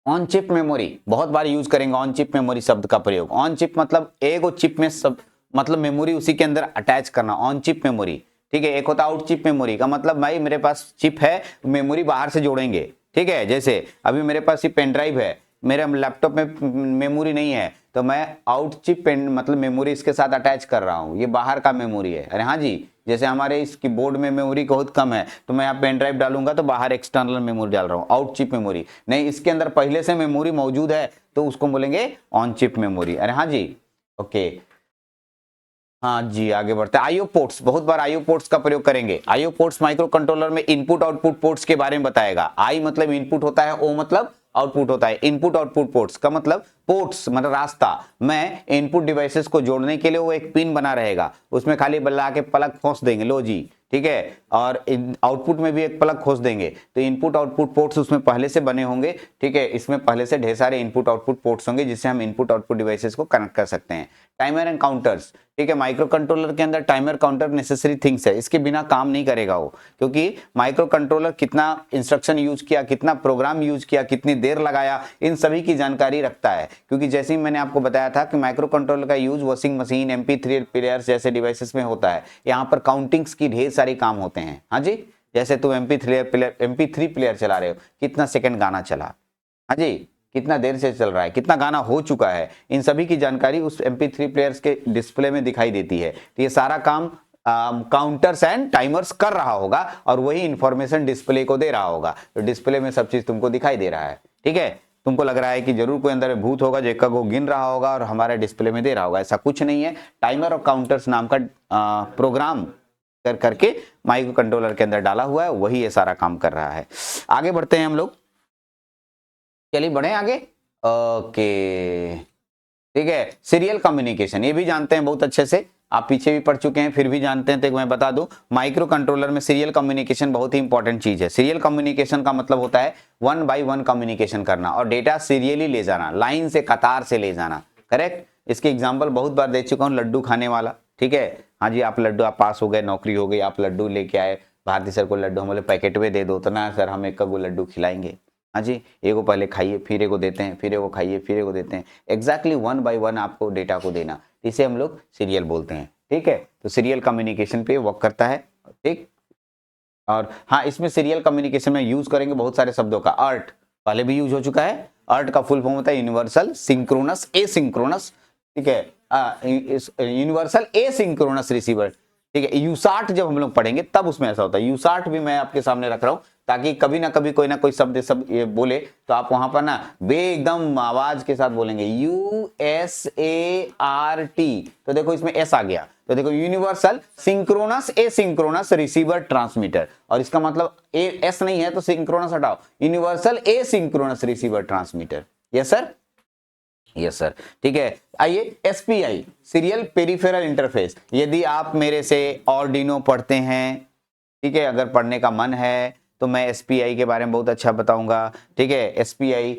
ऑन चिप मेमोरी बहुत बार यूज करेंगे। ऑन चिप मेमोरी शब्द का प्रयोग, ऑन चिप मतलब एक चिप में सब, मतलब मेमोरी उसी के अंदर अटैच करना, ऑन चिप मेमोरी। ठीक है, एक होता आउट चिप मेमोरी का मतलब भाई मेरे पास चिप है, मेमोरी बाहर से जोड़ेंगे। ठीक है, जैसे अभी मेरे पास ये पेन ड्राइव है, मेरे लैपटॉप में मेमोरी नहीं है, तो मैं आउट चिप पेन मतलब मेमोरी इसके साथ अटैच कर रहा हूँ, ये बाहर का मेमोरी है। अरे हाँ जी, जैसे हमारे इस कीबोर्ड में मेमोरी बहुत कम है तो मैं यहाँ पेन ड्राइव डालूंगा तो बाहर एक्सटर्नल मेमोरी डाल रहा हूँ, आउट चिप मेमोरी नहीं, इसके अंदर पहले से मेमोरी मौजूद है तो उसको बोलेंगे ऑन चिप मेमोरी। अरे हाँ जी, ओके, हाँ जी, आगे बढ़ते हैं। आईओ पोर्ट्स, बहुत बार आईओ पोर्ट्स का प्रयोग करेंगे। आईओ पोर्ट्स माइक्रो कंट्रोलर में इनपुट आउटपुट पोर्ट्स के बारे में बताएगा। आई मतलब इनपुट होता है, ओ मतलब आउटपुट होता है। इनपुट आउटपुट पोर्ट्स का मतलब पोर्ट्स मतलब रास्ता, मैं इनपुट डिवाइसेस को जोड़ने के लिए वो एक पिन बना रहेगा, उसमें खाली बल्ला के प्लग खोस देंगे, लो जी, ठीक है, और आउटपुट में भी एक प्लग खोस देंगे। तो इनपुट आउटपुट पोर्ट्स उसमें पहले से बने होंगे। ठीक है, इसमें पहले से ढेर सारे इनपुट आउटपुट पोर्ट्स होंगे जिससे हम इनपुट आउटपुट डिवाइसेस को कनेक्ट कर सकते हैं। टाइमर एंड काउंटर्स, ठीक है, माइक्रो कंट्रोलर के अंदर टाइमर काउंटर नेसेसरी थिंग्स है, इसके बिना काम नहीं करेगा वो, क्योंकि माइक्रो कंट्रोलर कितना इंस्ट्रक्शन यूज किया, कितना प्रोग्राम यूज किया, कितनी देर लगाया, इन सभी की जानकारी रखता है। क्योंकि जैसे ही मैंने आपको बताया था कि माइक्रो कंट्रोलर का use washing machine, MP3 players जैसे डिवाइसेस में होता है। यहाँ पर काउंटिंग्स की ढेर सारी काम होते हैं। हाँ जी, जैसे तुम MP3 प्लेयर चला रहे हो, कितना सेकंड गाना चला, हाँ जी, कितना देर से चल रहा है, कितना गाना हो चुका है, इन सभी की जानकारी उस MP3 प्लेयर्स के डिस्प्ले में दिखाई देती है। तो ये सारा काम काउंटर्स एंड टाइमर्स कर रहा होगा और वही इंफॉर्मेशन डिस्प्ले को दे रहा होगा। तो डिस्प्ले में सब चीज तुमको दिखाई दे रहा है। ठीक है, तुमको लग रहा है कि जरूर कोई अंदर भूत होगा जो को गिन रहा होगा और हमारे डिस्प्ले में दे रहा होगा, ऐसा कुछ नहीं है। टाइमर और काउंटर्स नाम का प्रोग्राम करके माइक्रो कंट्रोलर के अंदर डाला हुआ है, वही ये सारा काम कर रहा है। आगे बढ़ते हैं हम लोग, चलिए बढ़े आगे। ओके ठीक है, सीरियल कम्युनिकेशन ये भी जानते हैं बहुत अच्छे से, आप पीछे भी पढ़ चुके हैं फिर भी जानते हैं, तो मैं बता दूं माइक्रो कंट्रोलर में सीरियल कम्युनिकेशन बहुत ही इंपॉर्टेंट चीज है। सीरियल कम्युनिकेशन का मतलब होता है 1 बाय 1 कम्युनिकेशन करना और डेटा सीरियली ले जाना, लाइन से कतार से ले जाना। करेक्ट, इसके एग्जाम्पल बहुत बार दे चुका हूँ, लड्डू खाने वाला, ठीक है, हाँ जी आप लड्डू, आप पास हो गए, नौकरी हो गई, आप लड्डू लेके आए, भारती सर को लड्डू, हम बोले पैकेट में दे दो, तो ना सर हम एक को लड्डू खिलाएंगे, हाँ जी एगो पहले खाइए फिर एगो देते हैं, फिर एगो खाइए फिर एगो देते हैं, एग्जैक्टली 1 बाय 1 आपको डेटा को देना, इसे हम लोग सीरियल बोलते हैं। ठीक है, तो सीरियल कम्युनिकेशन पे वर्क करता है। ठीक, और हाँ इसमें सीरियल कम्युनिकेशन में यूज करेंगे बहुत सारे शब्दों का, अर्ट पहले भी यूज हो चुका है, अर्ट का फुल फॉर्म होता है यूनिवर्सल सिंक्रोनस एसिंक्रोनस, ठीक है, यूनिवर्सल एसिंक्रोनस रिसीवर। ठीक है, यूसाट जब हम लोग पढ़ेंगे तब उसमें ऐसा होता है, यूसाट भी मैं आपके सामने रख रहा हूं ताकि कभी ना कभी कोई ना कोई शब्द सब ये बोले तो आप वहां पर ना बे एकदम आवाज के साथ बोलेंगे USART, तो देखो इसमें एस आ गया, तो देखो universal synchronous asynchronous receiver transmitter, और इसका मतलब एस नहीं है तो सिंक्रोनस हटाओ, universal asynchronous receiver transmitter. Yes sir, yes sir, ठीक है। आइए SPI सीरियल पेरिफेरल इंटरफेस, यदि आप मेरे से ऑर्डिनो पढ़ते हैं, ठीक है, अगर पढ़ने का मन है तो मैं SPI के बारे में बहुत अच्छा बताऊंगा। ठीक है, SPI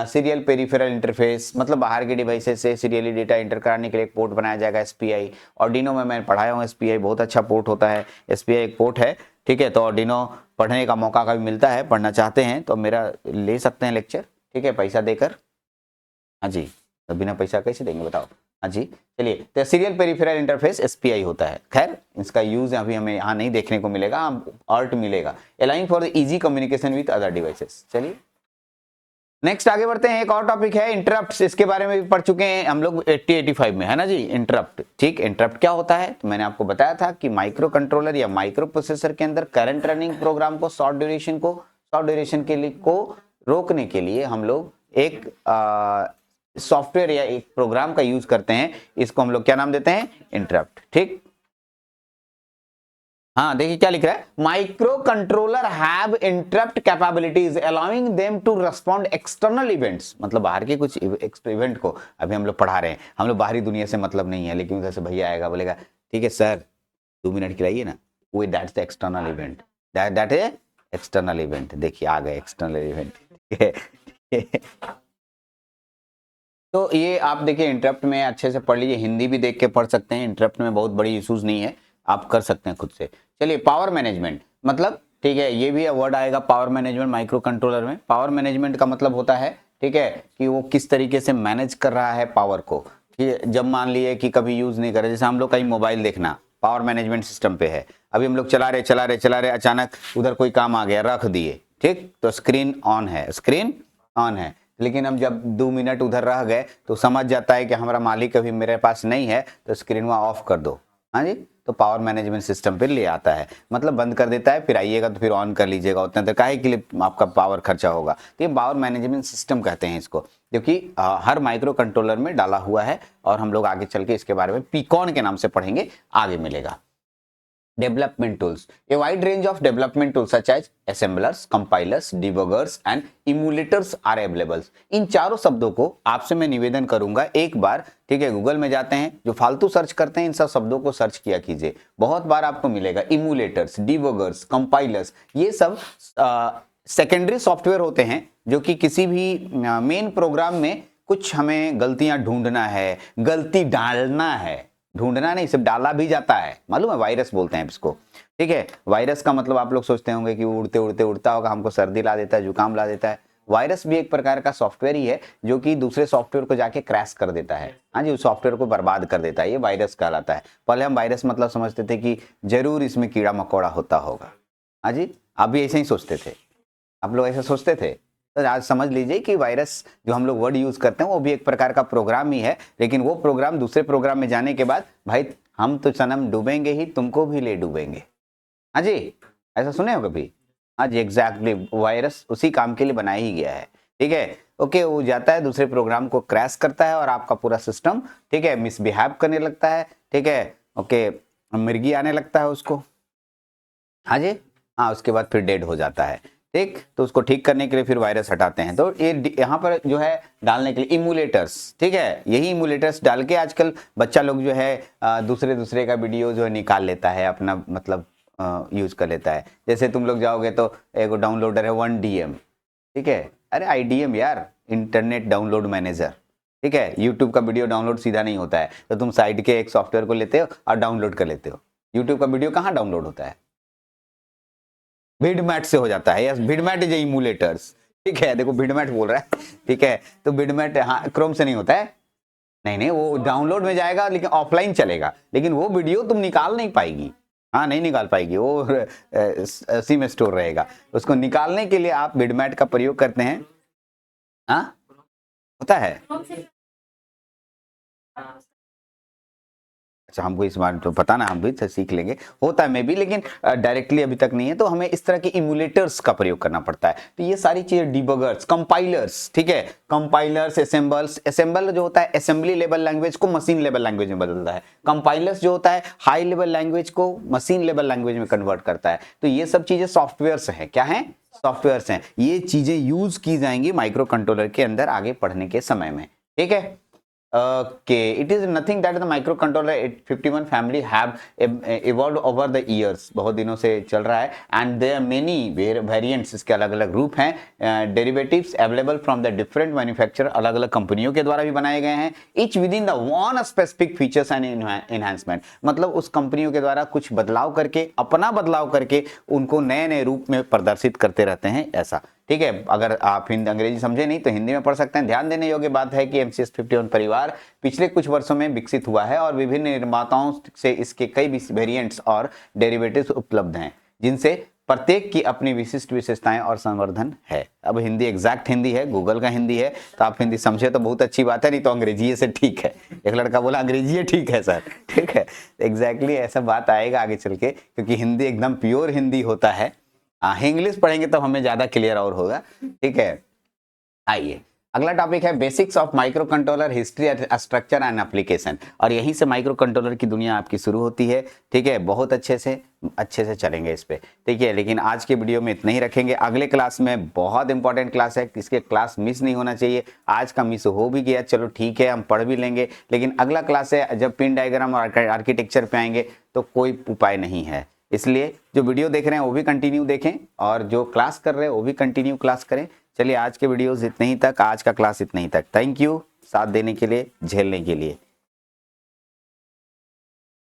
सीरियल पेरिफेरल इंटरफेस मतलब बाहर के डिवाइसेस से सीरियली डेटा इंटर कराने के लिए एक पोर्ट बनाया जाएगा SPI। ऑर्डिनो में मैं पढ़ाया हूँ, SPI बहुत अच्छा पोर्ट होता है, SPI एक पोर्ट है। ठीक है, तो ऑर्डिनो पढ़ने का मौका कभी मिलता है, पढ़ना चाहते हैं तो मेरा ले सकते हैं लेक्चर, ठीक है, पैसा देकर। हाँ जी, तो बिना पैसा कैसे देंगे बताओ। हाँ जी, चलिए, तो सीरियल पेरिफेरल इंटरफेस SPI होता है। खैर इसका यूज अभी हमें यहाँ नहीं देखने को मिलेगा, अर्ट मिलेगा, allowing for the easy communication with other devices. चलिए नेक्स्ट आगे बढ़ते हैं, एक और टॉपिक है इंटरप्ट, इसके बारे में भी पढ़ चुके हैं हम लोग 80-85 में, है ना जी, इंटरप्ट। ठीक, इंटरप्ट क्या होता है, तो मैंने आपको बताया था कि माइक्रो कंट्रोलर या माइक्रो प्रोसेसर के अंदर करंट रनिंग प्रोग्राम को शॉर्ट ड्यूरेशन के लिए को रोकने के लिए हम लोग एक सॉफ्टवेयर या एक प्रोग्राम का यूज करते हैं, इसको हम लोग क्या नाम देते हैं, इंटरप्ट। ठीक, हाँ देखिए क्या लिख रहा है, microcontroller have interrupt capabilities allowing them to respond external events, मतलब बाहर के कुछ इवेंट को अभी हम लोग पढ़ा रहे हैं, हम लोग बाहरी दुनिया से मतलब नहीं है, लेकिन उधर से भैया आएगा बोलेगा ठीक है सर 2 मिनट खिलाइए ना, वो that's the external event, that is external event. देखिए आ गए एक्सटर्नल इवेंट। तो ये आप देखिए इंटरप्ट में अच्छे से पढ़ लीजिए, हिंदी भी देख के पढ़ सकते हैं, इंटरप्ट में बहुत बड़ी इश्यूज नहीं है, आप कर सकते हैं खुद से। चलिए पावर मैनेजमेंट मतलब, ठीक है, ये भी वर्ड आएगा पावर मैनेजमेंट माइक्रो कंट्रोलर में। पावर मैनेजमेंट का मतलब होता है, ठीक है, कि वो किस तरीके से मैनेज कर रहा है पावर को। ठीक है, जब मान लिए कि कभी यूज नहीं करे, जैसे हम लोग कहीं मोबाइल देखना पावर मैनेजमेंट सिस्टम पे है, अभी हम लोग चला रहे अचानक उधर कोई काम आ गया, रख दिए, ठीक, तो स्क्रीन ऑन है, लेकिन हम जब 2 मिनट उधर रह गए तो समझ जाता है कि हमारा मालिक अभी मेरे पास नहीं है, तो स्क्रीन वहाँ ऑफ कर दो। हाँ जी, तो पावर मैनेजमेंट सिस्टम पे ले आता है, मतलब बंद कर देता है, फिर आइएगा तो फिर ऑन कर लीजिएगा, उतना देर काहे के लिए आपका पावर खर्चा होगा। तो ये पावर मैनेजमेंट सिस्टम कहते हैं इसको, क्योंकि हर माइक्रो कंट्रोलर में डाला हुआ है, और हम लोग आगे चल के इसके बारे में पीकॉन के नाम से पढ़ेंगे, आगे मिलेगा। Development tools, a wide range of development tools such as assemblers, compilers, debuggers and emulators are available। इन चारों शब्दों को आपसे मैं निवेदन करूंगा, एक बार ठीक है गूगल में जाते हैं, जो फालतू सर्च करते हैं इन सब शब्दों को सर्च किया कीजिए, बहुत बार आपको मिलेगा। इमुलेटर्स, डिबगर्स, कंपाइलर्स, ये सब सेकेंडरी सॉफ्टवेयर होते हैं जो कि किसी भी मेन प्रोग्राम में कुछ हमें गलतियां ढूंढना है, गलती डालना है, ढूंढना नहीं सिर्फ डाला भी जाता है, मालूम है, वायरस बोलते हैं इसको। ठीक है, वायरस का मतलब आप लोग सोचते होंगे कि वो उड़ते उड़ते उड़ता होगा, हमको सर्दी ला देता है, जुकाम ला देता है। वायरस भी एक प्रकार का सॉफ्टवेयर ही है जो कि दूसरे सॉफ्टवेयर को जाके क्रैश कर देता है, हाँ जी, उस सॉफ्टवेयर को बर्बाद कर देता है, ये वायरस कहलाता है। पहले हम वायरस मतलब समझते थे कि जरूर इसमें कीड़ा मकोड़ा होता होगा, हाँ जी, आप भी ऐसे ही सोचते थे, आप लोग ऐसे सोचते थे, तो आज समझ लीजिए कि वायरस जो हम लोग वर्ड यूज करते हैं वो भी एक प्रकार का प्रोग्राम ही है, लेकिन वो प्रोग्राम दूसरे प्रोग्राम में जाने के बाद भाई हम तो सनम डूबेंगे ही, तुमको भी ले डूबेंगे। हाँ जी, ऐसा सुने हो कभी? हाँ जी, एग्जैक्टली, वायरस उसी काम के लिए बनाया ही गया है। ठीक है, ओके, वो जाता है दूसरे प्रोग्राम को क्रैश करता है और आपका पूरा सिस्टम, ठीक है, मिसबिहेव करने लगता है। ठीक है, ओके, मिर्गी आने लगता है उसको, हाँ जी, हाँ, उसके बाद फिर डेड हो जाता है। ठीक, तो उसको ठीक करने के लिए फिर वायरस हटाते हैं। तो ये यहाँ पर जो है डालने के लिए इमुलेटर्स, ठीक है, यही इमुलेटर्स डाल के आजकल बच्चा लोग जो है दूसरे दूसरे का वीडियो जो है निकाल लेता है, अपना मतलब यूज कर लेता है। जैसे तुम लोग जाओगे तो एक डाउनलोडर है 1DM, ठीक है, अरे IDM यार, इंटरनेट डाउनलोड मैनेजर, ठीक है, यूट्यूब का वीडियो डाउनलोड सीधा नहीं होता है, तो तुम साइड के एक सॉफ्टवेयर को लेते हो और डाउनलोड कर लेते हो। यूट्यूब का वीडियो कहाँ डाउनलोड होता है? भिडमैट से हो जाता है। यस, भिडमैट इज इमुलेटर्स, ठीक है, देखो भिडमैट बोल रहा है, ठीक है, तो भिडमैट, हाँ, क्रोम से नहीं होता है, नहीं नहीं, वो डाउनलोड में जाएगा लेकिन ऑफलाइन चलेगा, लेकिन वो वीडियो तुम निकाल नहीं पाएगी, हाँ, नहीं निकाल पाएगी, वो सी में स्टोर रहेगा। उसको निकालने के लिए आप भिडमैट का प्रयोग करते हैं। हाँ, होता है। अच्छा, हमको इस बार तो पता ना, हम भी तो सीख लेंगे, होता है मे भी, लेकिन डायरेक्टली अभी तक नहीं है, तो हमें इस तरह के इमुलेटर्स का प्रयोग करना पड़ता है। तो ये सारी चीजें, डिबगर्स, कंपाइलर्स, ठीक है, कंपाइलर्स, असेंबल्स, असेंबल जो होता है असेंबली लेवल लैंग्वेज को मशीन लेवल लैंग्वेज में बदलता है, कंपाइलर्स जो होता है हाई लेवल लैंग्वेज को मशीन लेवल लैंग्वेज में कन्वर्ट करता है। तो ये सब चीजें सॉफ्टवेयर है, क्या है? सॉफ्टवेयर हैं। ये चीजें यूज की जाएंगी माइक्रो कंट्रोलर के अंदर आगे पढ़ने के समय में, ठीक है। Okay, it is nothing that the microcontroller 51 family have evolved over the years, बहुत दिनों से चल रहा है, and there are many variants, इसके अलग अलग रूप हैं, derivatives available from the different manufacturer, अलग अलग कंपनियों के द्वारा भी बनाए गए हैं, each within the one specific features and enhancement, मतलब उस कंपनियों के द्वारा कुछ बदलाव करके, अपना बदलाव करके उनको नए नए रूप में प्रदर्शित करते रहते हैं, ऐसा, ठीक है। अगर आप अंग्रेजी समझे नहीं तो हिंदी में पढ़ सकते हैं। ध्यान देने योग्य बात है कि MCS 51 परिवार पिछले कुछ वर्षों में विकसित हुआ है और विभिन्न निर्माताओं से इसके कई वेरिएंट्स और डेरिवेटिव्स उपलब्ध हैं, जिनसे प्रत्येक की अपनी विशिष्ट विशेषताएं और संवर्धन है। अब हिंदी एग्जैक्ट हिंदी है, गूगल का हिंदी है, तो आप हिंदी समझे तो बहुत अच्छी बात है, नहीं तो अंग्रेजी से ठीक है। एक लड़का बोला अंग्रेजी ठीक है सर, ठीक है, एग्जैक्टली ऐसा बात आएगा आगे चल के, क्योंकि हिंदी एकदम प्योर हिंदी होता है। इंग्लिश पढ़ेंगे तो हमें ज्यादा क्लियर और होगा, ठीक है। आइए, अगला टॉपिक है basics of micro controller, history, structure and application, और यहीं से माइक्रो कंट्रोलर की दुनिया आपकी शुरू होती है, ठीक है। बहुत अच्छे से चलेंगे इस पे, ठीक है। लेकिन आज के वीडियो में इतना ही रखेंगे, अगले क्लास में बहुत इंपॉर्टेंट क्लास है, इसके क्लास मिस नहीं होना चाहिए। आज का मिस हो भी गया, चलो ठीक है, हम पढ़ भी लेंगे, लेकिन अगला क्लास है जब पिन डायग्राम और आर्किटेक्चर पे आएंगे तो कोई उपाय नहीं है। इसलिए जो वीडियो देख रहे हैं वो भी कंटिन्यू देखें, और जो क्लास कर रहे हैं वो भी कंटिन्यू क्लास करें। चलिए, आज के वीडियोस इतने ही तक, आज का क्लास इतने ही तक। थैंक यू साथ देने के लिए, झेलने के लिए।